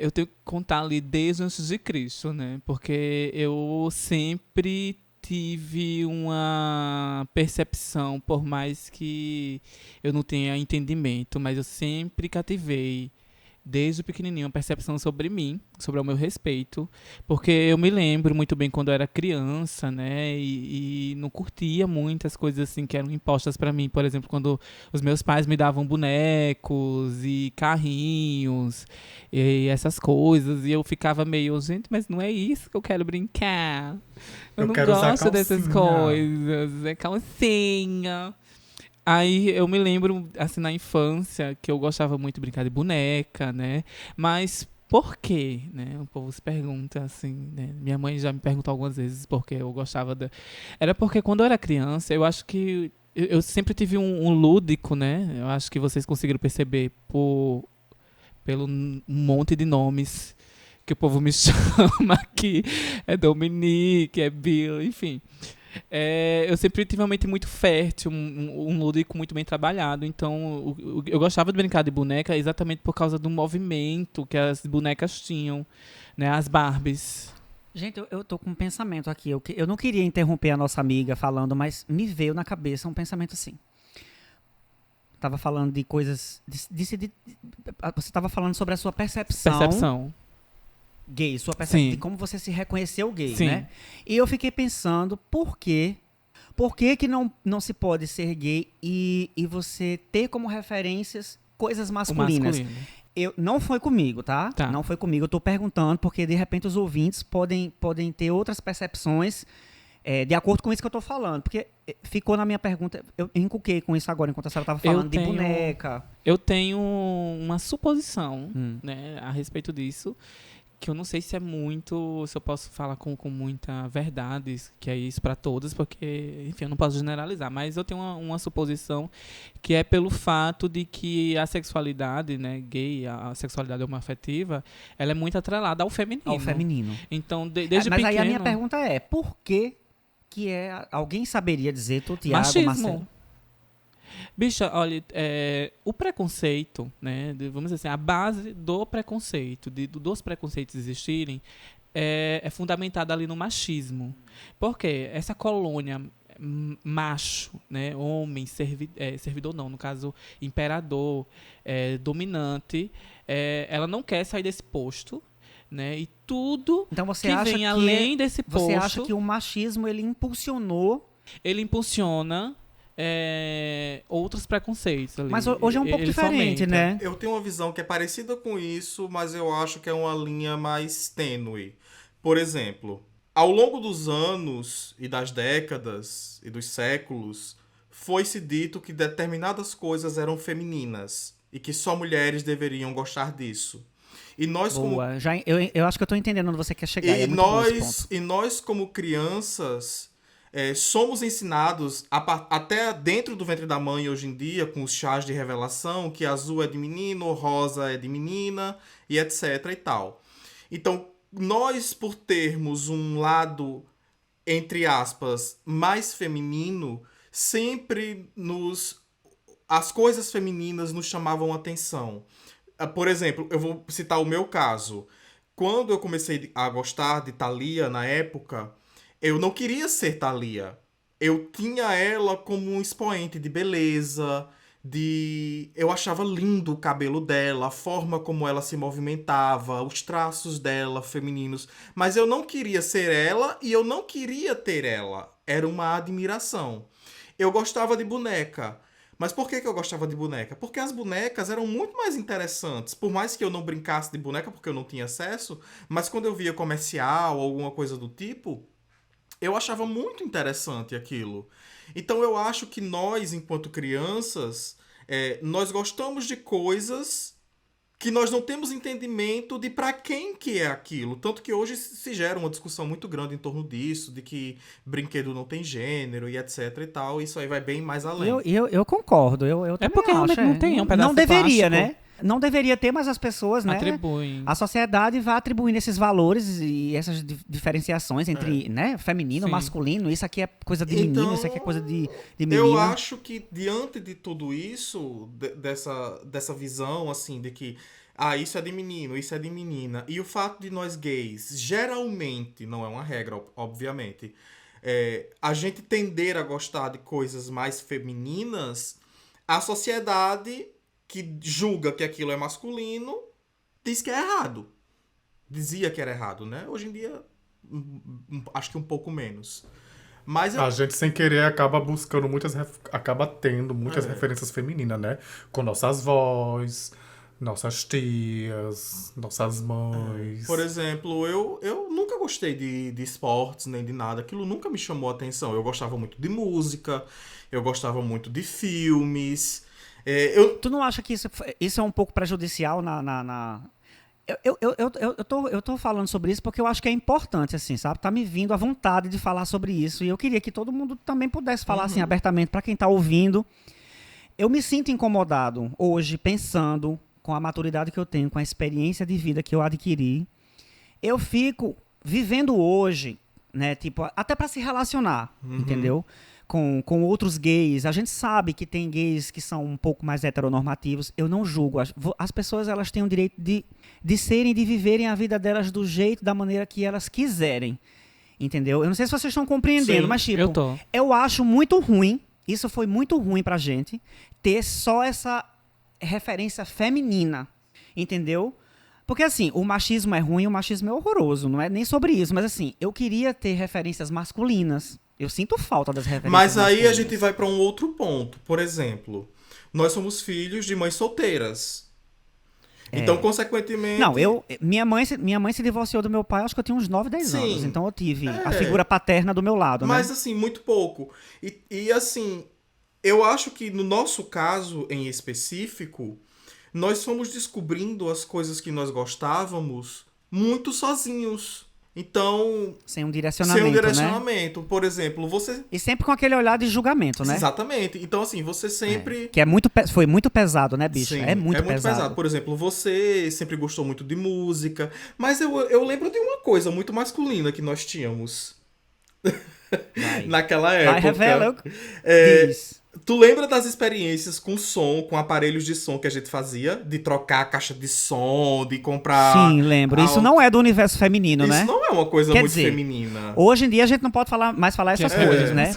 eu tenho que contar ali desde antes de Cristo, né? Porque eu sempre tive uma percepção, por mais que eu não tenha entendimento, mas eu sempre cativei, desde pequenininho, uma percepção sobre mim, sobre o meu respeito, porque eu me lembro muito bem quando eu era criança, né, e não curtia muitas coisas assim que eram impostas para mim, por exemplo, quando os meus pais me davam bonecos e carrinhos e essas coisas, e eu ficava meio, gente, mas não é isso que eu quero brincar, eu não quero usar gosto dessas calcinha. coisas, é calcinha. Aí eu me lembro, assim, na infância, que eu gostava muito de brincar de boneca, né? Mas por quê, né? O povo se pergunta, assim, né? Minha mãe já me perguntou algumas vezes por que eu gostava da... Era porque quando eu era criança, eu acho que... Eu sempre tive um lúdico, né? Eu acho que vocês conseguiram perceber pelo monte de nomes que o povo me chama aqui. É Dominique, é Bill, enfim... eu sempre tive uma mente muito fértil, um lúdico muito bem trabalhado. Então, eu gostava de brincar de boneca exatamente por causa do movimento que as bonecas tinham, né? As Barbies. Gente, eu tô com um pensamento aqui. Eu não queria interromper a nossa amiga falando, mas me veio na cabeça um pensamento assim. Tava falando de coisas... você tava falando sobre a sua percepção. Gay, sua percepção de como você se reconheceu gay, Sim. né? E eu fiquei pensando, por que não se pode ser gay e você ter como referências coisas masculinas? Não foi comigo, tá? Não foi comigo, eu tô perguntando, porque de repente os ouvintes podem ter outras percepções de acordo com isso que eu tô falando. Porque ficou na minha pergunta, eu encuquei com isso agora, enquanto a senhora tava falando de boneca. Eu tenho uma suposição, né, a respeito disso, que eu não sei se é muito, se eu posso falar com muita verdade, que é isso para todos, porque, enfim, eu não posso generalizar, mas eu tenho uma suposição que é pelo fato de que a sexualidade, né, gay, a sexualidade homoafetiva, ela é muito atrelada ao feminino. Ao feminino. Então, desde Mas pequeno... aí a minha pergunta é, por que alguém saberia dizer, tu, Tiago, machismo. Marcelo? Bicha, olha, o preconceito, né, vamos dizer assim, a base do preconceito, dos preconceitos existirem, é fundamentada ali no machismo. Por quê? Essa colônia macho, né, homem, servidor não, no caso, imperador, dominante, ela não quer sair desse posto, né, e tudo Então você que acha vem além desse posto... Você acha que o machismo, ele impulsionou... Ele impulsiona... outros preconceitos ali. Mas hoje é um pouco diferente, né? Eu tenho uma visão que é parecida com isso, mas eu acho que é uma linha mais tênue. Por exemplo, ao longo dos anos e das décadas e dos séculos, foi-se dito que determinadas coisas eram femininas e que só mulheres deveriam gostar disso. E nós Boa. Eu acho que eu tô entendendo onde você quer chegar. É muito bom esse ponto. E nós, como crianças... somos ensinados, até dentro do ventre da mãe hoje em dia, com os chás de revelação, que azul é de menino, rosa é de menina, e etc e tal. Então, nós, por termos um lado, entre aspas, mais feminino, sempre as coisas femininas nos chamavam atenção. Por exemplo, eu vou citar o meu caso. Quando eu comecei a gostar de Thalia na época... Eu não queria ser Thalia. Eu tinha ela como um expoente de beleza, eu achava lindo o cabelo dela, a forma como ela se movimentava, os traços dela femininos. Mas eu não queria ser ela e eu não queria ter ela. Era uma admiração. Eu gostava de boneca. Mas por que eu gostava de boneca? Porque as bonecas eram muito mais interessantes. Por mais que eu não brincasse de boneca, porque eu não tinha acesso, mas quando eu via comercial ou alguma coisa do tipo... Eu achava muito interessante aquilo. Então eu acho que nós, enquanto crianças, nós gostamos de coisas que nós não temos entendimento de para quem que é aquilo. Tanto que hoje se gera uma discussão muito grande em torno disso, de que brinquedo não tem gênero e etc e tal. Isso aí vai bem mais além. Eu concordo. Eu também porque acho, realmente não tem um pedaço não deveria, plástico. né? Não deveria ter, mas as pessoas, né? Atribuem. A sociedade vai atribuindo esses valores e essas diferenciações entre, né, feminino, Sim. masculino. Isso aqui é coisa de menino, isso aqui é coisa de menina. Eu acho que diante de tudo isso, dessa visão, assim, de que isso é de menino, isso é de menina, e o fato de nós gays, geralmente, não é uma regra, obviamente, a gente tender a gostar de coisas mais femininas, a sociedade... que julga que aquilo é masculino, diz que é errado. Dizia que era errado, né? Hoje em dia, acho que um pouco menos. Mas A gente, sem querer, acaba buscando acaba tendo muitas referências femininas, né? Com nossas avós, nossas tias, nossas mães. Por exemplo, eu nunca gostei de esportes, nem de nada. Aquilo nunca me chamou a atenção. Eu gostava muito de música, eu gostava muito de filmes... Tu não acha que isso é um pouco prejudicial Eu tô falando sobre isso porque eu acho que é importante, assim, sabe? Tá me vindo a vontade de falar sobre isso. E eu queria que todo mundo também pudesse falar, assim, abertamente, pra quem tá ouvindo. Eu me sinto incomodado hoje, pensando com a maturidade que eu tenho, com a experiência de vida que eu adquiri. Eu fico vivendo hoje, né? Tipo, até pra se relacionar, entendeu? Com outros gays. A gente sabe que tem gays que são um pouco mais heteronormativos. Eu não julgo. As pessoas, elas têm o direito de serem, de viverem a vida delas do jeito, da maneira que elas quiserem. Entendeu? Eu não sei se vocês estão compreendendo, Sim, mas tipo, eu tô. Eu acho muito ruim, isso foi muito ruim pra gente, ter só essa referência feminina. Entendeu? Porque assim, o machismo é ruim, o machismo é horroroso. Não é nem sobre isso, mas assim, eu queria ter referências masculinas. Eu sinto falta das referências Mas aí masculinas. a gente vai para um outro ponto. Por exemplo, nós somos filhos de mães solteiras. Então, consequentemente... Não, minha mãe se divorciou do meu pai, acho que eu tinha uns 9, 10 Sim. anos. Então eu tive a figura paterna do meu lado, Mas, né? assim, muito pouco. E, assim, eu acho que no nosso caso em específico, nós fomos descobrindo as coisas que nós gostávamos muito sozinhos. Então, Sem um direcionamento, sem um né? direcionamento. Por exemplo, você... E sempre com aquele olhar de julgamento, né? Exatamente. Então, assim, você sempre... Que é foi muito pesado, né, bicho? Sim, É muito pesado. Por exemplo, você sempre gostou muito de música, mas eu lembro de uma coisa muito masculina que nós tínhamos naquela época. Vai, revela. Diz. Tu lembra das experiências com som, com aparelhos de som que a gente fazia? De trocar a caixa de som, de comprar... Sim, lembro. Isso não é do universo feminino, né? Isso não é uma coisa Quer muito dizer, feminina. Hoje em dia a gente não pode mais falar essas coisas, né?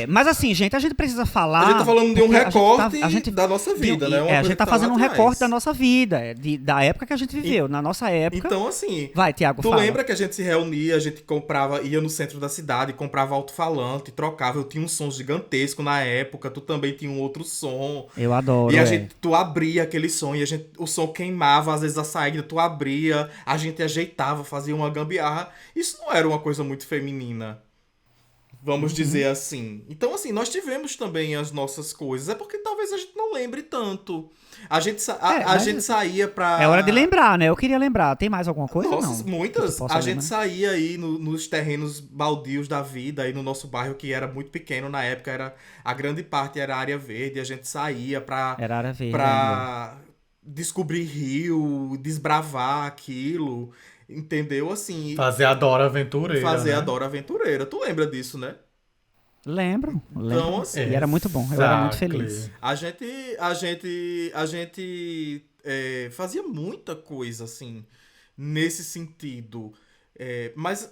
Mas assim, gente, a gente precisa falar... A gente tá falando de um recorte a gente da nossa vida, né? A gente tá fazendo um recorte da nossa... nossa vida, da época que a gente viveu. Na nossa época... Então, assim... Vai, Tiago, Tu fala. lembra que a gente se reunia, a gente ia no centro da cidade, comprava alto-falante, trocava. Eu tinha um som gigantesco na época, tu também tinha um outro som. Eu adoro, E tu abria aquele som e o som queimava, às vezes a saída, tu abria, a gente ajeitava, fazia uma gambiarra. Isso não era uma coisa muito feminina. Vamos dizer assim. Então, assim, nós tivemos também as nossas coisas. É porque talvez a gente não lembre tanto. A gente saía pra... É hora de lembrar, né? Eu queria lembrar. Tem mais alguma coisa? Nossa, não? muitas. A gente saía aí nos terrenos baldios da vida, aí no nosso bairro, que era muito pequeno na época. A grande parte era área verde. A gente saía Era área verde, pra descobrir rio, desbravar aquilo. Entendeu? Assim... Fazer a Dora Aventureira, Fazer né? a Dora Aventureira. Tu lembra disso, né? Lembro. Então, assim... E era muito bom. Eu era muito feliz. A gente fazia muita coisa, assim, nesse sentido. Mas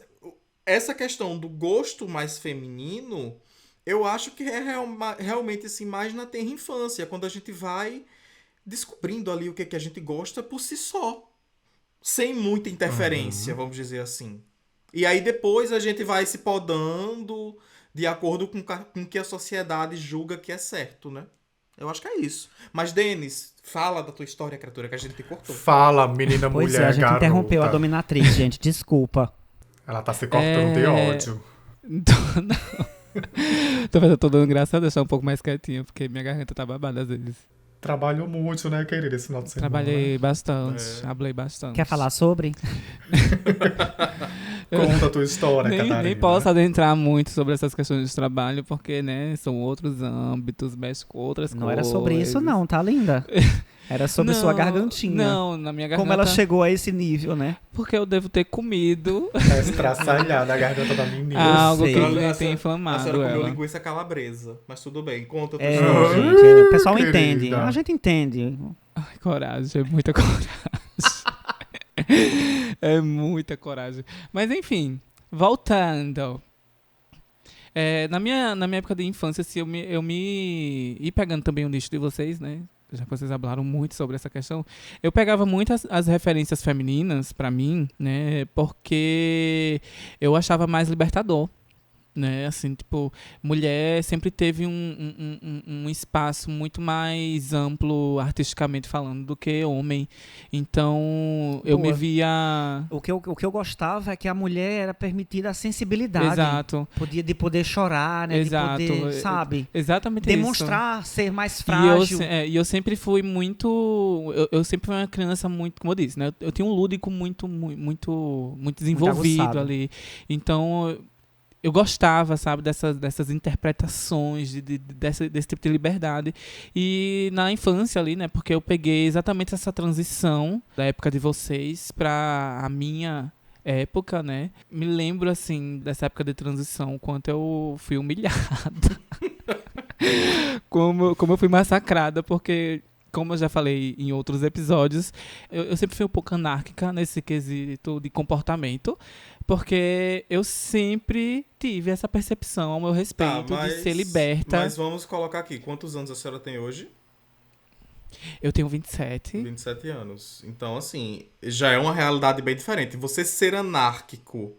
essa questão do gosto mais feminino, eu acho que é realmente, assim, mais na tenra infância, quando a gente vai descobrindo ali o que a gente gosta por si só. Sem muita interferência, vamos dizer assim. E aí depois a gente vai se podando de acordo com o que a sociedade julga que é certo, né? Eu acho que é isso. Mas, Denis, fala da tua história, criatura, que a gente te cortou. Fala, menina, Pois mulher, a gente garota. interrompeu a dominatrix, gente. Desculpa. Ela tá se cortando de ódio. Eu tô dando graça a deixar um pouco mais quietinha, porque minha garganta tá babada às vezes. Trabalhou muito, né, querida, esse final de semana. Trabalhei bastante, hablei bastante. Quer falar sobre? Conta a tua história, Catarina. Nem posso adentrar muito sobre essas questões de trabalho, porque, né, são outros âmbitos, mexe com outras coisas. Não era sobre isso não, tá linda? Era sobre sua gargantinha. Não, na minha garganta. Como ela chegou a esse nível, né? Porque eu devo ter comido Tá estraçalhada a garganta da menina. algo sei. que tem A inflamado senhora comeu ela. linguiça calabresa. Mas tudo bem, conta a tua É, história. gente, o pessoal Querida. entende. A gente entende. Ai, coragem, é muita coragem. É muita coragem. Mas enfim, voltando. Na minha época de infância, assim, e pegando também o nicho de vocês, né? Já que vocês falaram muito sobre essa questão, eu pegava muito as referências femininas pra mim, né? Porque eu achava mais libertador. Né, assim, tipo, mulher sempre teve um espaço muito mais amplo artisticamente falando do que homem. Então, eu me via... O que eu gostava é que a mulher era permitida a sensibilidade. Exato. De poder chorar, né? Exato. De poder, sabe? Exatamente Demonstrar ser mais isso. frágil. E eu sempre fui muito... Eu sempre fui uma criança muito, como eu disse, né? Eu tinha um lúdico muito desenvolvido aguçado. ali. Então... Eu gostava, sabe, dessas interpretações, desse tipo de liberdade. E na infância ali, né, porque eu peguei exatamente essa transição da época de vocês pra a minha época, né. Me lembro, assim, dessa época de transição, o quanto eu fui humilhada. Como eu fui massacrada, porque... Como eu já falei em outros episódios, eu sempre fui um pouco anárquica nesse quesito de comportamento, porque eu sempre tive essa percepção ao meu respeito de ser liberta. Mas vamos colocar aqui, quantos anos a senhora tem hoje? Eu tenho 27. 27 anos. Então, assim, já é uma realidade bem diferente. Você ser anárquico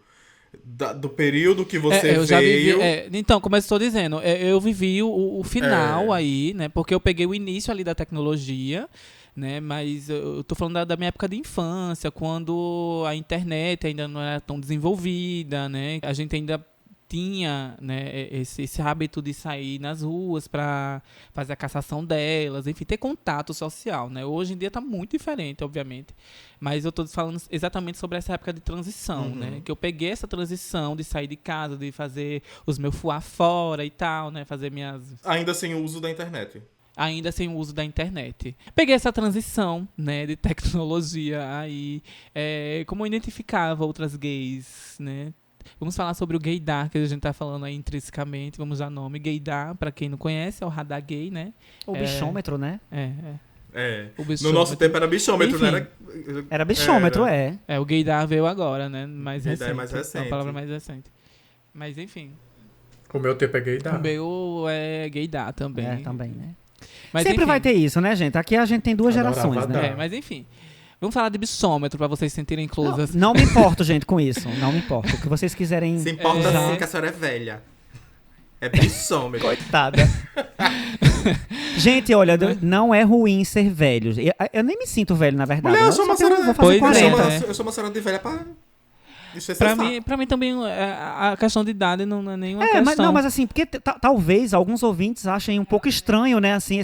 do período que você eu já vivi, veio... então, como eu estou dizendo, eu vivi o final aí, né? Porque eu peguei o início ali da tecnologia, né? Mas eu tô falando da minha época de infância, quando a internet ainda não era tão desenvolvida, né? A gente ainda tinha, né, esse hábito de sair nas ruas para fazer a caçação delas, enfim, ter contato social, né? Hoje em dia está muito diferente, obviamente, mas eu estou falando exatamente sobre essa época de transição, né? Que eu peguei essa transição de sair de casa, de fazer os meus fuá fora e tal, né? Fazer minhas... Ainda sem o uso da internet. Ainda sem o uso da internet. Peguei essa transição, né, de tecnologia aí, como eu identificava outras gays, né? Vamos falar sobre o gaydar, que a gente tá falando aí intrinsecamente, vamos dar nome. Gaydar, pra quem não conhece, é o radar gay, né? O bichômetro, né? O No bichômetro. nosso tempo era bichômetro, Enfim. não era... Era bichômetro, é. O gaydar veio agora, né? Mais Gaydar é recente. mais É recente. uma palavra mais recente. Mas enfim. O meu tempo é gaydar. O meu é gaydar também. É, também, né? Mas, Sempre enfim. vai ter isso, né, gente? Aqui a gente tem duas Adorava gerações, né? dar. Mas enfim. Vamos falar de bichômetro pra vocês se sentirem inclusas. Não me importo, gente, com isso. Não me importo. O que vocês quiserem... Se importa É. assim que a senhora é velha. É bichômetro. Coitada. Gente, olha, não é ruim ser velho. Eu nem me sinto velho, na verdade. Mulher, eu sou só uma tenho- senhora... vou fazer Pois é, 40. né? Eu sou uma senhora de velha pra... Isso é Pra mim também, a questão de idade não é nenhuma É, questão. mas assim, porque talvez alguns ouvintes achem um pouco estranho, né, assim,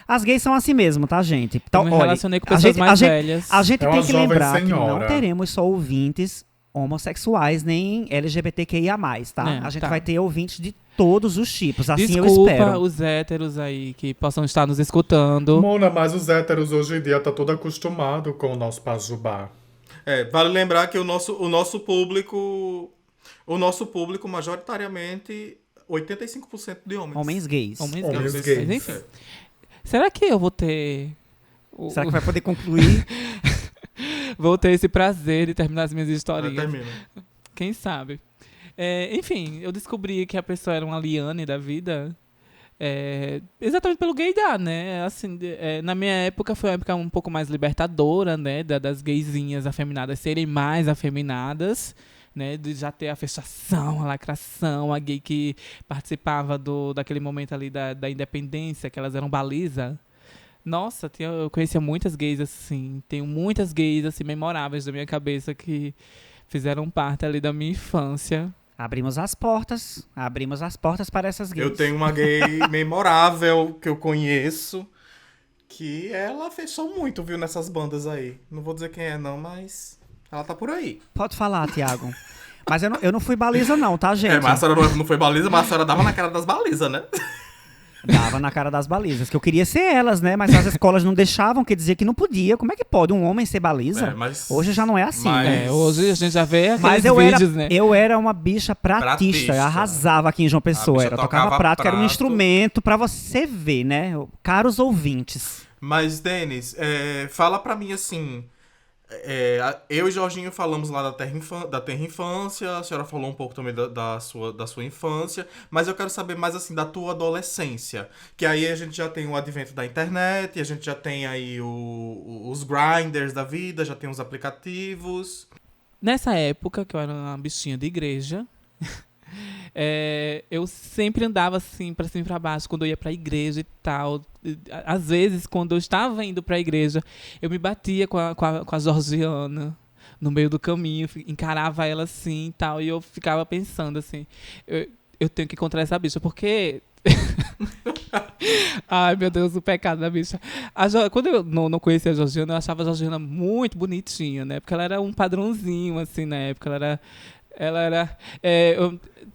as gays são assim mesmo, tá, gente? Eu me relacionei com pessoas mais velhas. A gente É tem uma que jovem lembrar que senhora. não teremos só ouvintes homossexuais, nem LGBTQIA+, tá? É, A gente tá. vai ter ouvintes de todos os tipos, assim eu Desculpa espero. os héteros aí que possam estar nos escutando. Mona, mas os héteros hoje em dia tá todo acostumado com o nosso pajubá. Vale lembrar que o nosso público majoritariamente 85% de homens. Homens gays. Homens Homens gays. gays. Mas, enfim. Será que eu vou ter... Será que vai poder concluir? Vou ter esse prazer de terminar as minhas historinhas? Termina. Quem sabe? Enfim, eu descobri que a pessoa era uma liane da vida... exatamente pelo gaydar, né? Assim, na minha época foi uma época um pouco mais libertadora, né? Das gaysinhas afeminadas serem mais afeminadas, né? De já ter a fechação, a lacração, a gay que participava daquele momento ali da independência, que elas eram baliza. Nossa, eu conhecia muitas gays assim, tenho muitas gays assim memoráveis da minha cabeça que fizeram parte ali da minha infância. Abrimos as portas para essas gays. Eu tenho uma gay memorável que eu conheço, que ela fechou muito, viu, nessas bandas aí. Não vou dizer quem é não, mas ela tá por aí. Pode falar, Tiago. Mas eu não fui baliza não, tá, gente? Mas a senhora não foi baliza, mas a senhora dava na cara das balizas, né? Dava na cara das balizas, que eu queria ser elas, né? Mas as escolas não deixavam, que dizia que não podia. Como é que pode um homem ser baliza? Mas- Hoje já não é assim, mas- né? Hoje a gente já vê aqueles Mas vídeos, né? eu era uma bicha pratista, Pratista. eu arrasava aqui em João Pessoa. bicha Eu tocava tocava prato, que era um prato. instrumento pra você ver, né? Caros ouvintes. Mas, Denis, fala pra mim assim. Eu e Jorginho falamos lá da Terra Infância, a senhora falou um pouco também da sua infância, mas eu quero saber mais assim da tua adolescência. Que aí a gente já tem o advento da internet, a gente já tem aí os grinders da vida, já tem os aplicativos. Nessa época, que eu era uma bichinha de igreja, eu sempre andava assim, pra cima e pra baixo, quando eu ia pra igreja e tal. Às vezes, quando eu estava indo pra igreja, eu me batia com a Georgiana no meio do caminho, encarava ela assim e tal, e eu ficava pensando assim, eu tenho que encontrar essa bicha, porque... Ai, meu Deus, o pecado da bicha. Quando eu não conhecia a Georgiana, eu achava a Georgiana muito bonitinha, né? Porque ela era um padrãozinho, assim, na época. Ela era...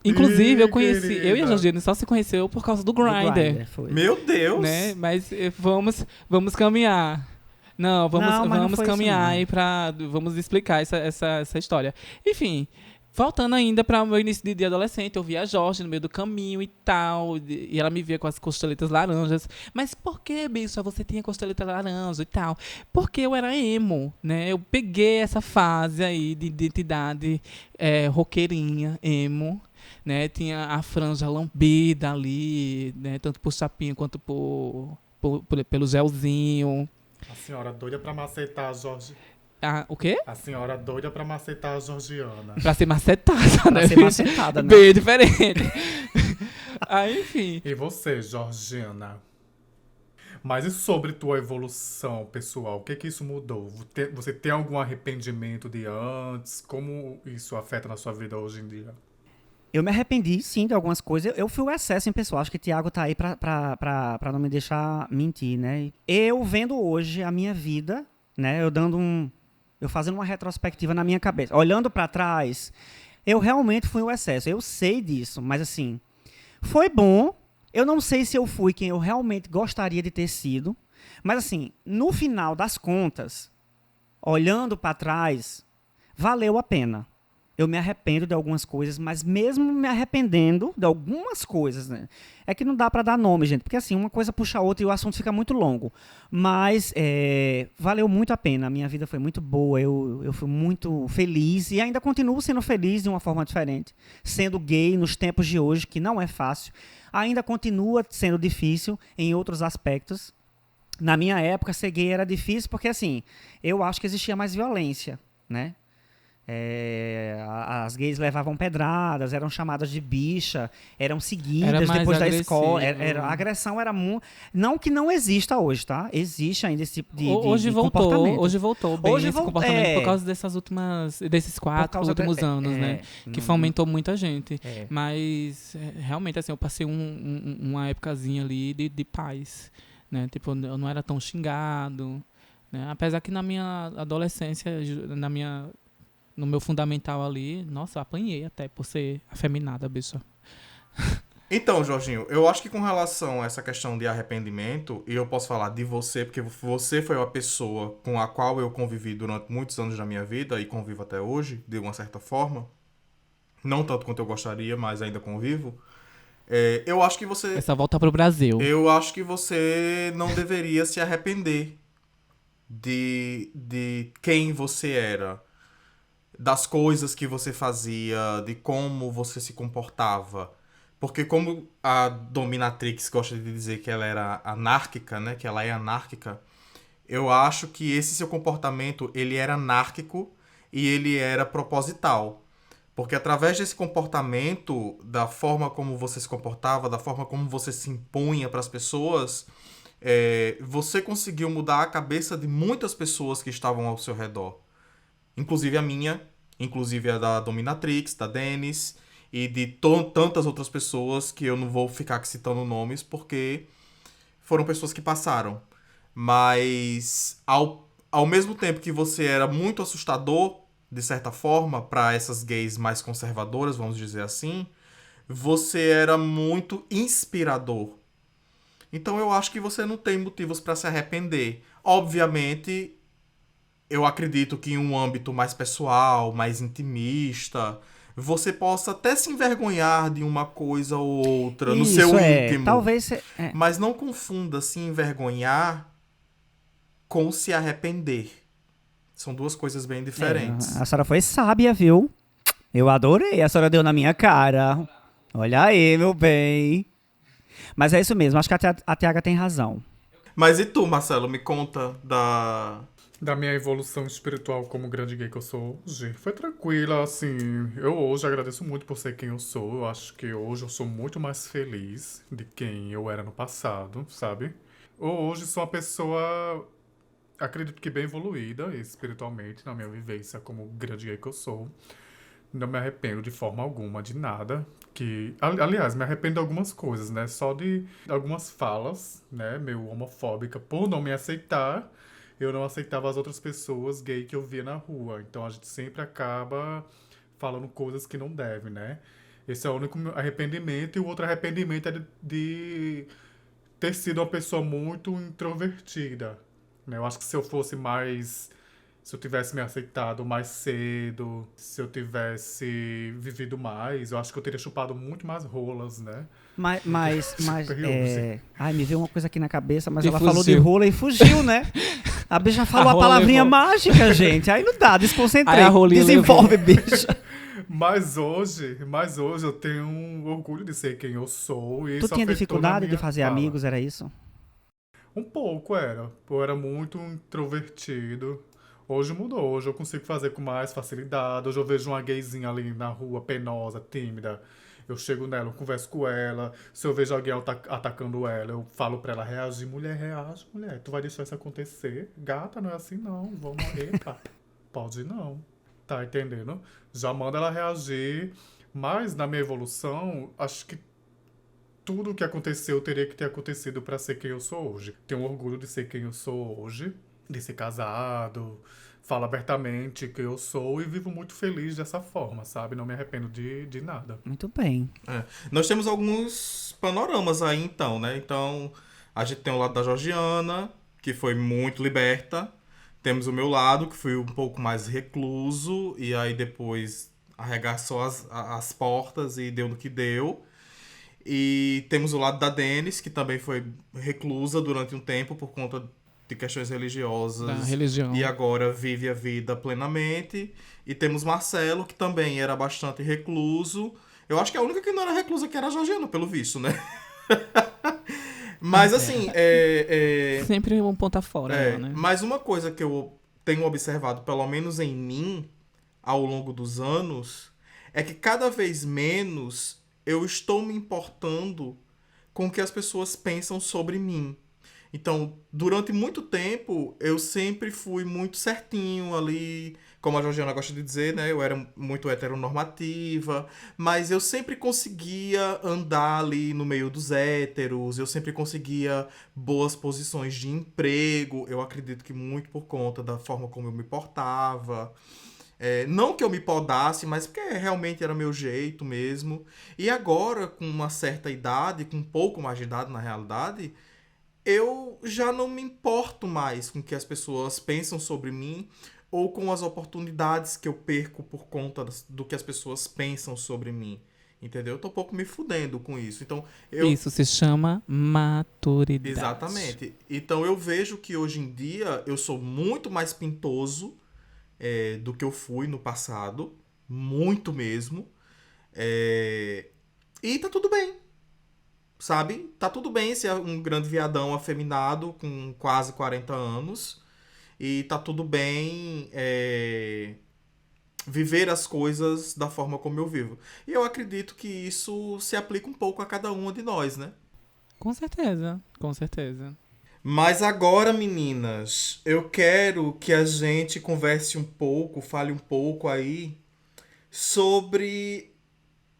inclusive, eu conheci... querida. Eu e a Georgiana só se conheceu por causa do Do Grindr, Grindr, foi. Meu Deus! né? Mas vamos caminhar. Não, Não, mas não vamos foi caminhar isso, não. aí pra... Vamos explicar essa história. Enfim... Voltando ainda para o meu início de adolescente, eu via a Jorge no meio do caminho e tal, e ela me via com as costeletas laranjas. Mas por que, bicha, você tinha costeleta laranja e tal? Porque eu era emo, né? Eu peguei essa fase aí de identidade roqueirinha, emo, né? Tinha a franja lambida ali, né? Tanto por chapinha quanto pelo gelzinho. A senhora doida pra macetar a Jorge. O quê? A senhora doida pra macetar a Georgiana. Pra ser macetada, né? Pra ser macetada, né? Bem diferente. Aí, enfim. E você, Georgiana? Mas e sobre tua evolução pessoal? O que que isso mudou? Você tem algum arrependimento de antes? Como isso afeta na sua vida hoje em dia? Eu me arrependi, sim, de algumas coisas. Eu fui o excesso em pessoal. Acho que o Thiago tá aí pra não me deixar mentir, né? Eu vendo hoje a minha vida, né? Eu fazendo uma retrospectiva na minha cabeça. Olhando pra trás, eu realmente fui o excesso. Eu sei disso, mas assim, foi bom. Eu não sei se eu fui quem eu realmente gostaria de ter sido. Mas assim, no final das contas, olhando pra trás, valeu a pena. Eu me arrependo de algumas coisas, mas mesmo me arrependendo de algumas coisas, né? É que não dá pra dar nome, gente, porque assim, uma coisa puxa a outra e o assunto fica muito longo. Mas valeu muito a pena, a minha vida foi muito boa, eu fui muito feliz e ainda continuo sendo feliz de uma forma diferente. Sendo gay nos tempos de hoje, que não é fácil, ainda continua sendo difícil em outros aspectos. Na minha época, ser gay era difícil porque, assim, eu acho que existia mais violência, né? As gays levavam pedradas, eram chamadas de bicha, eram seguidas depois da escola. A agressão era muito. Não que não exista hoje, tá? Existe ainda esse tipo de comportamento. Hoje voltou bem Hoje esse comportamento por causa desses 4 últimos anos, né? Que fomentou muita gente. Mas, realmente, assim, eu passei uma épocazinha ali de paz, né? Tipo, eu não era tão xingado, né? Apesar que na minha adolescência, no meu fundamental ali, nossa, eu apanhei até por ser afeminada, bicha. Então, Jorginho, eu acho que com relação a essa questão de arrependimento, e eu posso falar de você, porque você foi uma pessoa com a qual eu convivi durante muitos anos da minha vida e convivo até hoje, de uma certa forma. Não tanto quanto eu gostaria, mas ainda convivo. Eu acho que você... Essa volta pro Brasil. Eu acho que você não deveria se arrepender de quem você era, das coisas que você fazia, de como você se comportava. Porque como a dominatrix gosta de dizer que ela era anárquica, né? Que ela é anárquica, eu acho que esse seu comportamento, ele era anárquico e ele era proposital. Porque através desse comportamento, da forma como você se comportava, da forma como você se impunha para as pessoas, você conseguiu mudar a cabeça de muitas pessoas que estavam ao seu redor. Inclusive a minha, inclusive a da Dominatrix, da Dennis e de tantas outras pessoas que eu não vou ficar citando nomes porque foram pessoas que passaram. Mas ao mesmo tempo que você era muito assustador, de certa forma, para essas gays mais conservadoras, vamos dizer assim, você era muito inspirador. Então eu acho que você não tem motivos para se arrepender. Obviamente, eu acredito que em um âmbito mais pessoal, mais intimista, você possa até se envergonhar de uma coisa ou outra no seu íntimo. Talvez... Mas não confunda se envergonhar com se arrepender. São duas coisas bem diferentes. A senhora foi sábia, viu? Eu adorei. A senhora deu na minha cara. Olha aí, meu bem. Mas é isso mesmo. Acho que a Tiaga tem razão. Mas e tu, Marcelo? Me conta da minha evolução espiritual como grande gay que eu sou hoje. Foi tranquila, assim. Eu hoje agradeço muito por ser quem eu sou. Eu acho que hoje eu sou muito mais feliz de quem eu era no passado, sabe? Hoje sou uma pessoa, acredito que bem evoluída espiritualmente na minha vivência como grande gay que eu sou. Não me arrependo de forma alguma de nada. Aliás, me arrependo de algumas coisas, né? Só de algumas falas, né? Meio homofóbica, por não me aceitar. Eu não aceitava as outras pessoas gay que eu via na rua. Então a gente sempre acaba falando coisas que não deve, né? Esse é o único arrependimento. E o outro arrependimento é de ter sido uma pessoa muito introvertida, né? Eu acho que se eu tivesse me aceitado mais cedo, se eu tivesse vivido mais, eu acho que eu teria chupado muito mais rolas, né? Ai, me veio uma coisa aqui na cabeça, mas E ela fugiu. falou de rola e fugiu, né? A bicha falou a rola palavrinha levou. mágica, gente. Aí não dá, desconcentrei. Aí a rolinha Desenvolve, bicha. Mas hoje eu tenho um orgulho de ser quem eu sou. E Tu isso tinha afetou dificuldade na de minha fazer fala. amigos, era isso? Um pouco era. Eu era muito introvertido. Hoje mudou. Hoje eu consigo fazer com mais facilidade. Hoje eu vejo uma gayzinha ali na rua, penosa, tímida. Eu chego nela, eu converso com ela. Se eu vejo alguém atacando ela, eu falo pra ela reagir. Mulher, reage, mulher. Tu vai deixar isso acontecer? Gata, não é assim não. Vou morrer, tá? Pode não. Tá entendendo? Já manda ela reagir. Mas na minha evolução, acho que tudo o que aconteceu teria que ter acontecido pra ser quem eu sou hoje. Tenho orgulho de ser quem eu sou hoje, de ser casado, falo abertamente quem eu sou e vivo muito feliz dessa forma, sabe? Não me arrependo de nada. Muito bem. Nós temos alguns panoramas aí, então, né? Então, a gente tem o lado da Georgiana, que foi muito liberta. Temos o meu lado, que foi um pouco mais recluso. E aí depois arregaçou as portas e deu no que deu. E temos o lado da Denis, que também foi reclusa durante um tempo por conta de questões religiosas. Da religião. E agora vive a vida plenamente. E temos Marcelo, que também era bastante recluso. Eu acho que a única que não era reclusa que era a Georgiana, pelo visto, né? Mas assim, Sempre um ponta fora, ela, né? mas uma coisa que eu tenho observado, pelo menos em mim, ao longo dos anos, é que cada vez menos eu estou me importando com o que as pessoas pensam sobre mim. Então, durante muito tempo, eu sempre fui muito certinho ali, como a Georgiana gosta de dizer, né? Eu era muito heteronormativa, mas eu sempre conseguia andar ali no meio dos héteros, eu sempre conseguia boas posições de emprego, eu acredito que muito por conta da forma como eu me portava. Não que eu me podasse, mas porque realmente era meu jeito mesmo. E agora, com uma certa idade, com um pouco mais de idade na realidade, eu já não me importo mais com o que as pessoas pensam sobre mim ou com as oportunidades que eu perco por conta do que as pessoas pensam sobre mim. Entendeu? Eu tô um pouco me fudendo com isso. Então, Isso se chama maturidade. Exatamente. Então eu vejo que hoje em dia eu sou muito mais pintoso do que eu fui no passado. Muito mesmo. E tá tudo bem. Sabe? Tá tudo bem ser um grande viadão afeminado com quase 40 anos. E tá tudo bem viver as coisas da forma como eu vivo. E eu acredito que isso se aplica um pouco a cada uma de nós, né? Com certeza, com certeza. Mas agora, meninas, eu quero que a gente converse um pouco, fale um pouco aí sobre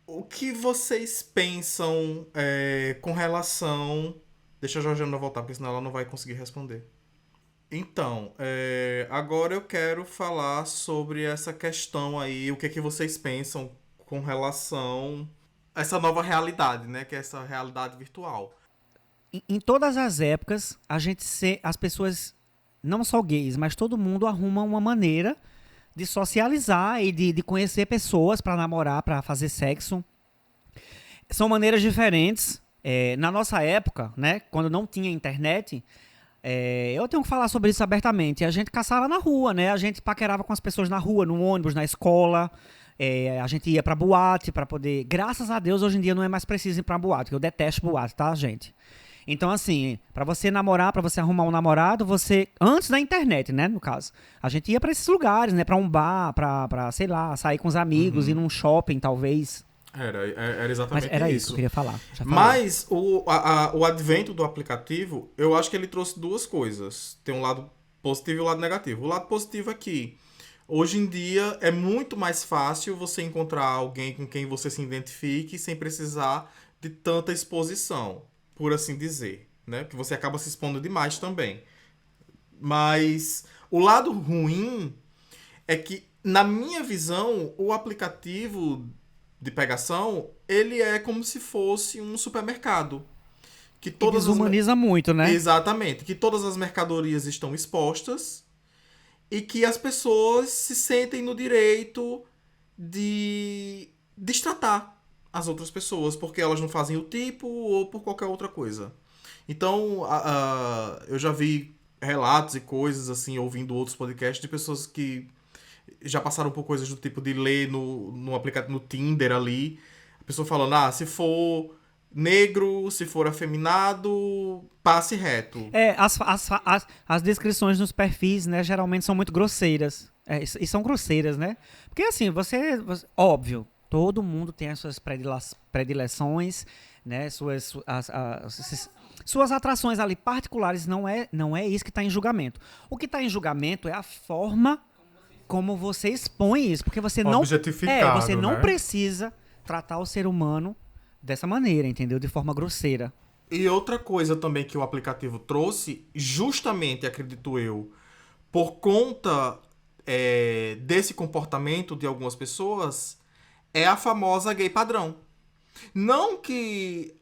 o que vocês pensam com relação... Deixa a Georgiana voltar, porque senão ela não vai conseguir responder. Então, agora eu quero falar sobre essa questão aí, o que é que vocês pensam com relação a essa nova realidade, né? Que é essa realidade virtual. Em todas as épocas, as pessoas, não só gays, mas todo mundo arruma uma maneira de socializar e de conhecer pessoas para namorar, para fazer sexo. São maneiras diferentes. Na nossa época, né, quando não tinha internet, eu tenho que falar sobre isso abertamente. A gente caçava na rua, né? A gente paquerava com as pessoas na rua, no ônibus, na escola. A gente ia pra boate para poder... Graças a Deus, hoje em dia não é mais preciso ir pra boate, porque eu detesto boate, tá, gente? Então, assim, pra você namorar, pra você arrumar um namorado, antes da internet, né, no caso, a gente ia pra esses lugares, né, pra um bar, pra sei lá, sair com os amigos, ir num shopping, talvez. Era exatamente Mas era isso que eu queria falar. Já falei. Mas o advento do aplicativo, eu acho que ele trouxe duas coisas. Tem um lado positivo e um lado negativo. O lado positivo é que hoje em dia é muito mais fácil você encontrar alguém com quem você se identifique sem precisar de tanta exposição, por assim dizer, né? Porque você acaba se expondo demais também. Mas o lado ruim é que, na minha visão, o aplicativo de pegação, ele é como se fosse um supermercado. Que todas desumaniza muito, né? Exatamente. Que todas as mercadorias estão expostas e que as pessoas se sentem no direito de destratar as outras pessoas, porque elas não fazem o tipo ou por qualquer outra coisa. Então, eu já vi relatos e coisas, assim, ouvindo outros podcasts de pessoas que já passaram por coisas do tipo de ler no aplicativo, no Tinder ali, a pessoa falando, se for negro, se for afeminado, passe reto. As descrições nos perfis, né, geralmente são muito grosseiras. E são grosseiras, né? Porque assim, você óbvio, Todo mundo tem as suas predileções, né? Suas atrações ali particulares, não é isso que está em julgamento. O que está em julgamento é a forma como você expõe isso, porque você não Objetificado, não né? precisa tratar o ser humano dessa maneira, entendeu? De forma grosseira. E outra coisa também que o aplicativo trouxe, justamente, acredito eu, por conta desse comportamento de algumas pessoas, é a famosa gay padrão. Não que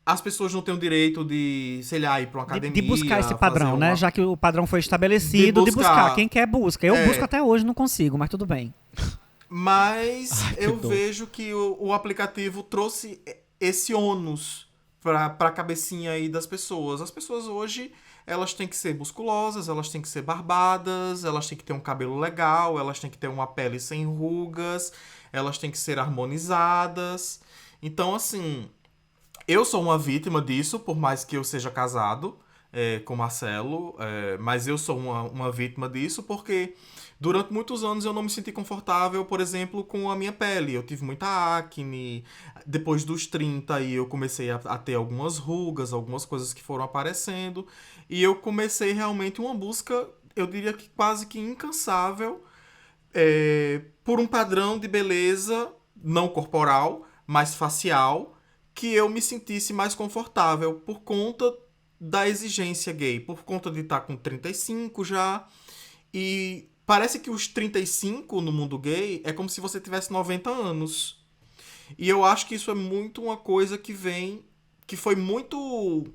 as pessoas não tenham direito de, sei lá, ir pra uma academia. De buscar esse padrão, fazer né? uma- Já que o padrão foi estabelecido, De de buscar. buscar. Quem quer, busca. Eu busco até hoje, não consigo, mas tudo bem. Mas que eu dor. vejo que o aplicativo trouxe esse ônus pra cabecinha aí das pessoas. As pessoas hoje, elas têm que ser musculosas, elas têm que ser barbadas, elas têm que ter um cabelo legal, elas têm que ter uma pele sem rugas, elas têm que ser harmonizadas. Então, assim, eu sou uma vítima disso, por mais que eu seja casado com Marcelo, mas eu sou uma vítima disso porque durante muitos anos eu não me senti confortável, por exemplo, com a minha pele. Eu tive muita acne, depois dos 30 aí eu comecei a ter algumas rugas, algumas coisas que foram aparecendo, e eu comecei realmente uma busca, eu diria que quase que incansável, por um padrão de beleza não corporal, mas facial, que eu me sentisse mais confortável por conta da exigência gay, por conta de estar com 35 já. E parece que os 35 no mundo gay é como se você tivesse 90 anos. E eu acho que isso é muito uma coisa que foi muito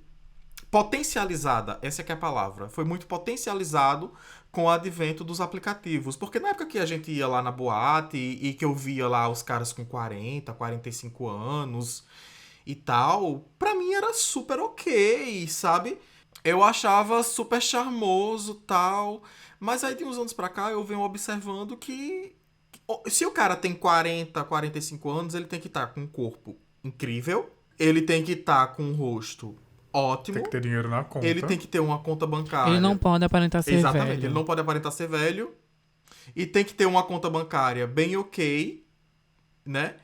potencializada, essa é que é a palavra, foi muito potencializado com o advento dos aplicativos. Porque na época que a gente ia lá na boate e que eu via lá os caras com 40, 45 anos e tal, pra mim era super ok, sabe? Eu achava super charmoso tal, mas aí de uns anos pra cá eu venho observando que se o cara tem 40, 45 anos, ele tem que estar com um corpo incrível, ele tem que estar com um rosto ótimo, Tem que ter dinheiro na conta. ele tem que ter uma conta bancária. Ele não pode aparentar ser Exatamente, velho. ele não pode aparentar ser velho. E tem que ter uma conta bancária bem ok, né?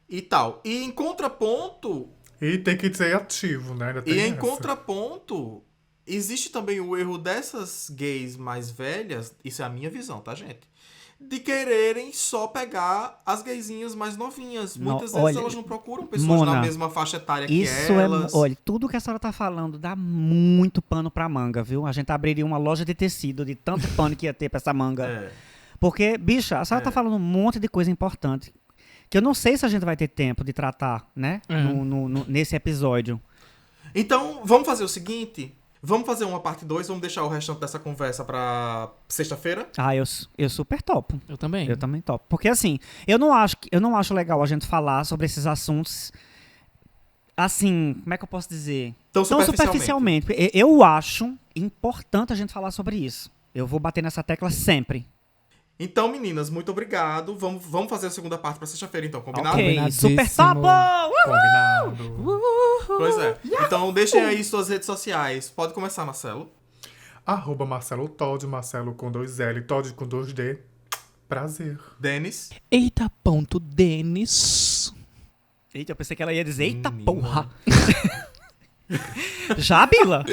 E tal. E em contraponto, E tem que ser ativo, né? Ainda tem e em essa. contraponto, existe também o erro dessas gays mais velhas, isso é a minha visão, tá, gente? De quererem só pegar as gaysinhas mais novinhas. Muitas vezes olha, elas não procuram pessoas Mona, na mesma faixa etária que Isso elas. olha, tudo que a senhora tá falando dá muito pano pra manga, viu? A gente abriria uma loja de tecido de tanto pano que ia ter pra essa manga. É. Porque, bicha, a senhora tá falando um monte de coisa importante que eu não sei se a gente vai ter tempo de tratar, né? Nesse episódio. Então, vamos fazer o seguinte. Vamos fazer uma parte 2, vamos deixar o restante dessa conversa pra sexta-feira. Ah, eu super topo. Eu também. Eu também topo. Porque assim, eu não acho legal a gente falar sobre esses assuntos assim, como é que eu posso dizer? Tão Tão superficialmente. Eu acho importante a gente falar sobre isso. Eu vou bater nessa tecla sempre. Então, meninas, muito obrigado. Vamos fazer a segunda parte pra sexta-feira, então, combinado? Ok, Combinadíssimo. super topo! Combinado. Pois é. Então, deixem aí suas redes sociais. Pode começar, Marcelo. @ Marcelo Todd, Marcelo com 2L, Todd com 2D. Prazer. Denis. Eita, ponto, Denis. Eita, eu pensei que ela ia dizer, eita Menina. porra. Já, Bila?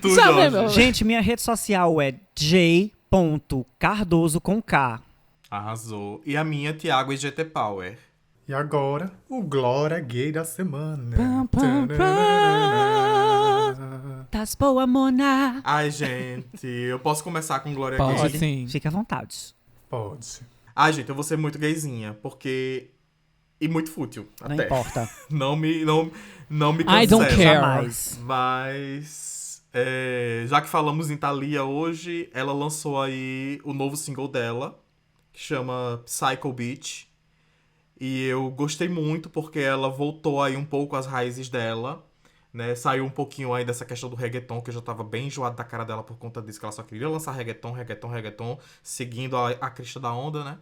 Tu, Já Jorge. mesmo. Gente, minha rede social é j.cardoso com K. Arrasou. E a minha, Thiago IGT Power. E agora, o Glória Gay da semana. Pam, pam, Das boa, Mona. Ai, gente, eu posso começar com Glória Pode. Gay? Sim. Fique à vontade. Pode. Ai, gente, eu vou ser muito gayzinha, porque... E muito fútil, Não até. importa. Não me I don't cancela. care. Jamais. Mas, já que falamos em Thalia hoje, ela lançou aí o novo single dela, que chama Psycho Beach. E eu gostei muito porque ela voltou aí um pouco às raízes dela, né? Saiu um pouquinho aí dessa questão do reggaeton, que eu já tava bem enjoado da cara dela por conta disso, que ela só queria lançar reggaeton, seguindo a crista da onda, né?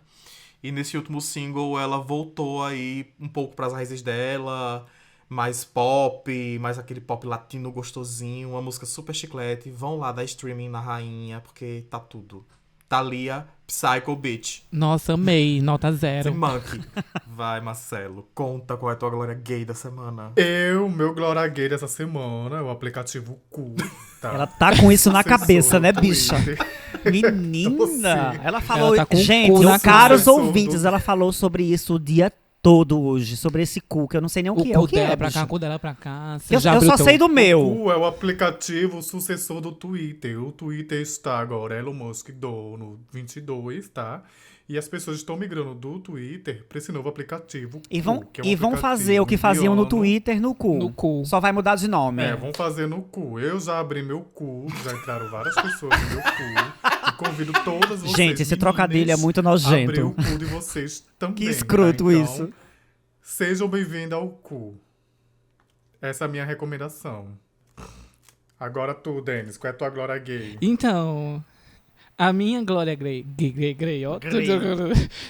E nesse último single ela voltou aí um pouco pras raízes dela, mais pop, mais aquele pop latino gostosinho, uma música super chiclete. Vão lá dar streaming na rainha, porque tá tudo. Thalia Psycho Bitch. Nossa, amei. Nota The 0. Monkey. Vai, Marcelo. Conta qual é a tua glória gay da semana. Meu glória gay dessa semana é o aplicativo Cu. Tá? Ela tá com isso na Sucessor cabeça, do né, bicha? Twitter. Menina! Sim. Ela falou. Ela tá com o Gente, cu na caros cabeça. ouvintes, ela falou sobre isso o dia todo hoje. Sobre esse cu, que eu não sei nem o que é. O O cu que dela é, pra bicha? cá, o cu dela pra cá. Você Eu já abriu só teu- sei do O meu. Cu é o aplicativo sucessor do Twitter. O Twitter está agora, Elon Musk dono 22, tá? E as pessoas estão migrando do Twitter para esse novo aplicativo. E vão, Cu, que é um e vão aplicativo fazer o que faziam no indiano. Twitter no cu. No cu. Só vai mudar de nome. Vão fazer no cu. Eu já abri meu cu, já entraram várias pessoas no meu cu. E convido todas vocês. Gente, esse meninas, trocadilho é muito a abrir nojento. o cu de vocês também. Que escroto tá? Então, isso. Sejam bem-vindos ao cu. Essa é a minha recomendação. Agora tu, Denis, qual é a tua glória gay? Então, a minha glória Grey, ó.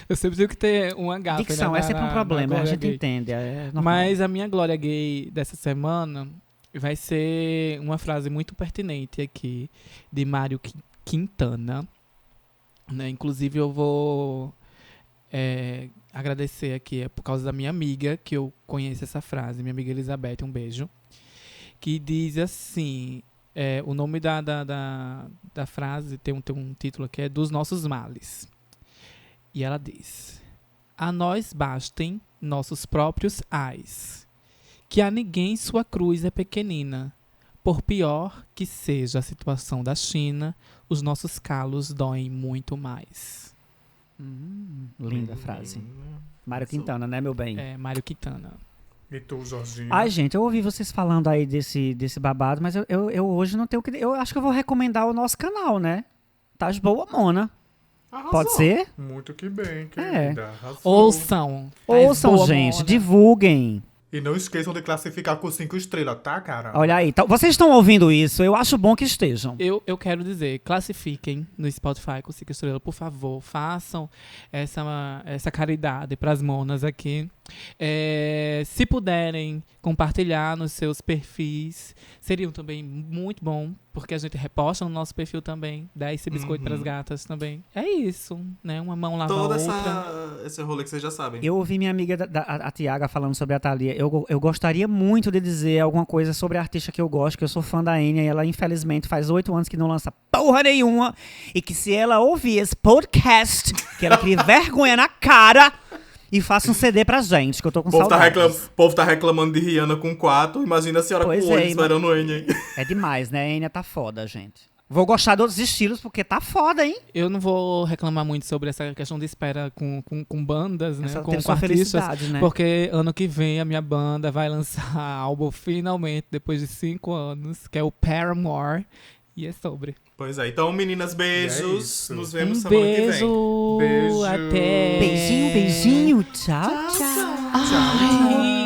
Eu sempre tenho que ter uma gafa. Dicção, né, é sempre um na problema, a glória gente gay. entende. É normal. Mas a minha glória gay dessa semana vai ser uma frase muito pertinente aqui de Mário Quintana. Né? Inclusive, eu vou agradecer aqui, por causa da minha amiga, que eu conheço essa frase, minha amiga Elizabeth, um beijo, que diz assim, o nome da frase tem um título aqui, é Dos Nossos Males. E ela diz: a nós bastem nossos próprios ais, que a ninguém sua cruz é pequenina. Por pior que seja a situação da China, os nossos calos doem muito mais. Linda frase. Mário Quintana, né, meu bem? É, Mário Quintana. E tu, Jorginho? Ai, gente, eu ouvi vocês falando aí desse babado, mas eu hoje não tenho o que... Eu acho que eu vou recomendar o nosso canal, né? Tás boa, Mona. Arrasou. Pode ser? Muito que bem, querida. Arrasou. Ouçam. Ouçam, Boa, gente. Mona. Divulguem. E não esqueçam de classificar com 5 estrelas, tá, cara? Olha aí. Então, vocês estão ouvindo isso? Eu acho bom que estejam. Eu quero dizer, classifiquem no Spotify com 5 estrelas, por favor. Façam essa caridade para as monas aqui. Se puderem compartilhar nos seus perfis, seria também muito bom, porque a gente reposta no nosso perfil também. Dá esse biscoito para as gatas também. É isso, né? Uma mão lava a Todo outra. esse rolê que vocês já sabem. Eu ouvi minha amiga, a Tiaga, falando sobre a Thalia. Eu gostaria muito de dizer alguma coisa sobre a artista que eu gosto, que eu sou fã da Enya, e ela, infelizmente, faz 8 anos que não lança porra nenhuma. E que se ela ouvir esse podcast, que ela crie vergonha na cara e faça um CD pra gente, que eu tô com O saudades. povo tá reclamando de Rihanna com 4. Imagina a senhora Pois com 8 é, esperando o Enya, hein? É demais, né? A Enya tá foda, gente. Vou gostar de outros estilos, porque tá foda, hein? Eu não vou reclamar muito sobre essa questão de espera com bandas, né? Essa Com tem sua artistas. felicidade, né? Porque ano que vem a minha banda vai lançar álbum finalmente, depois de 5 anos, que é o Paramore. E é sobre. Pois é. Então, meninas, beijos. isso. Nos vemos Um semana que vem. beijo! Beijo. Até! Beijinho, beijinho. Tchau, tchau. Ai.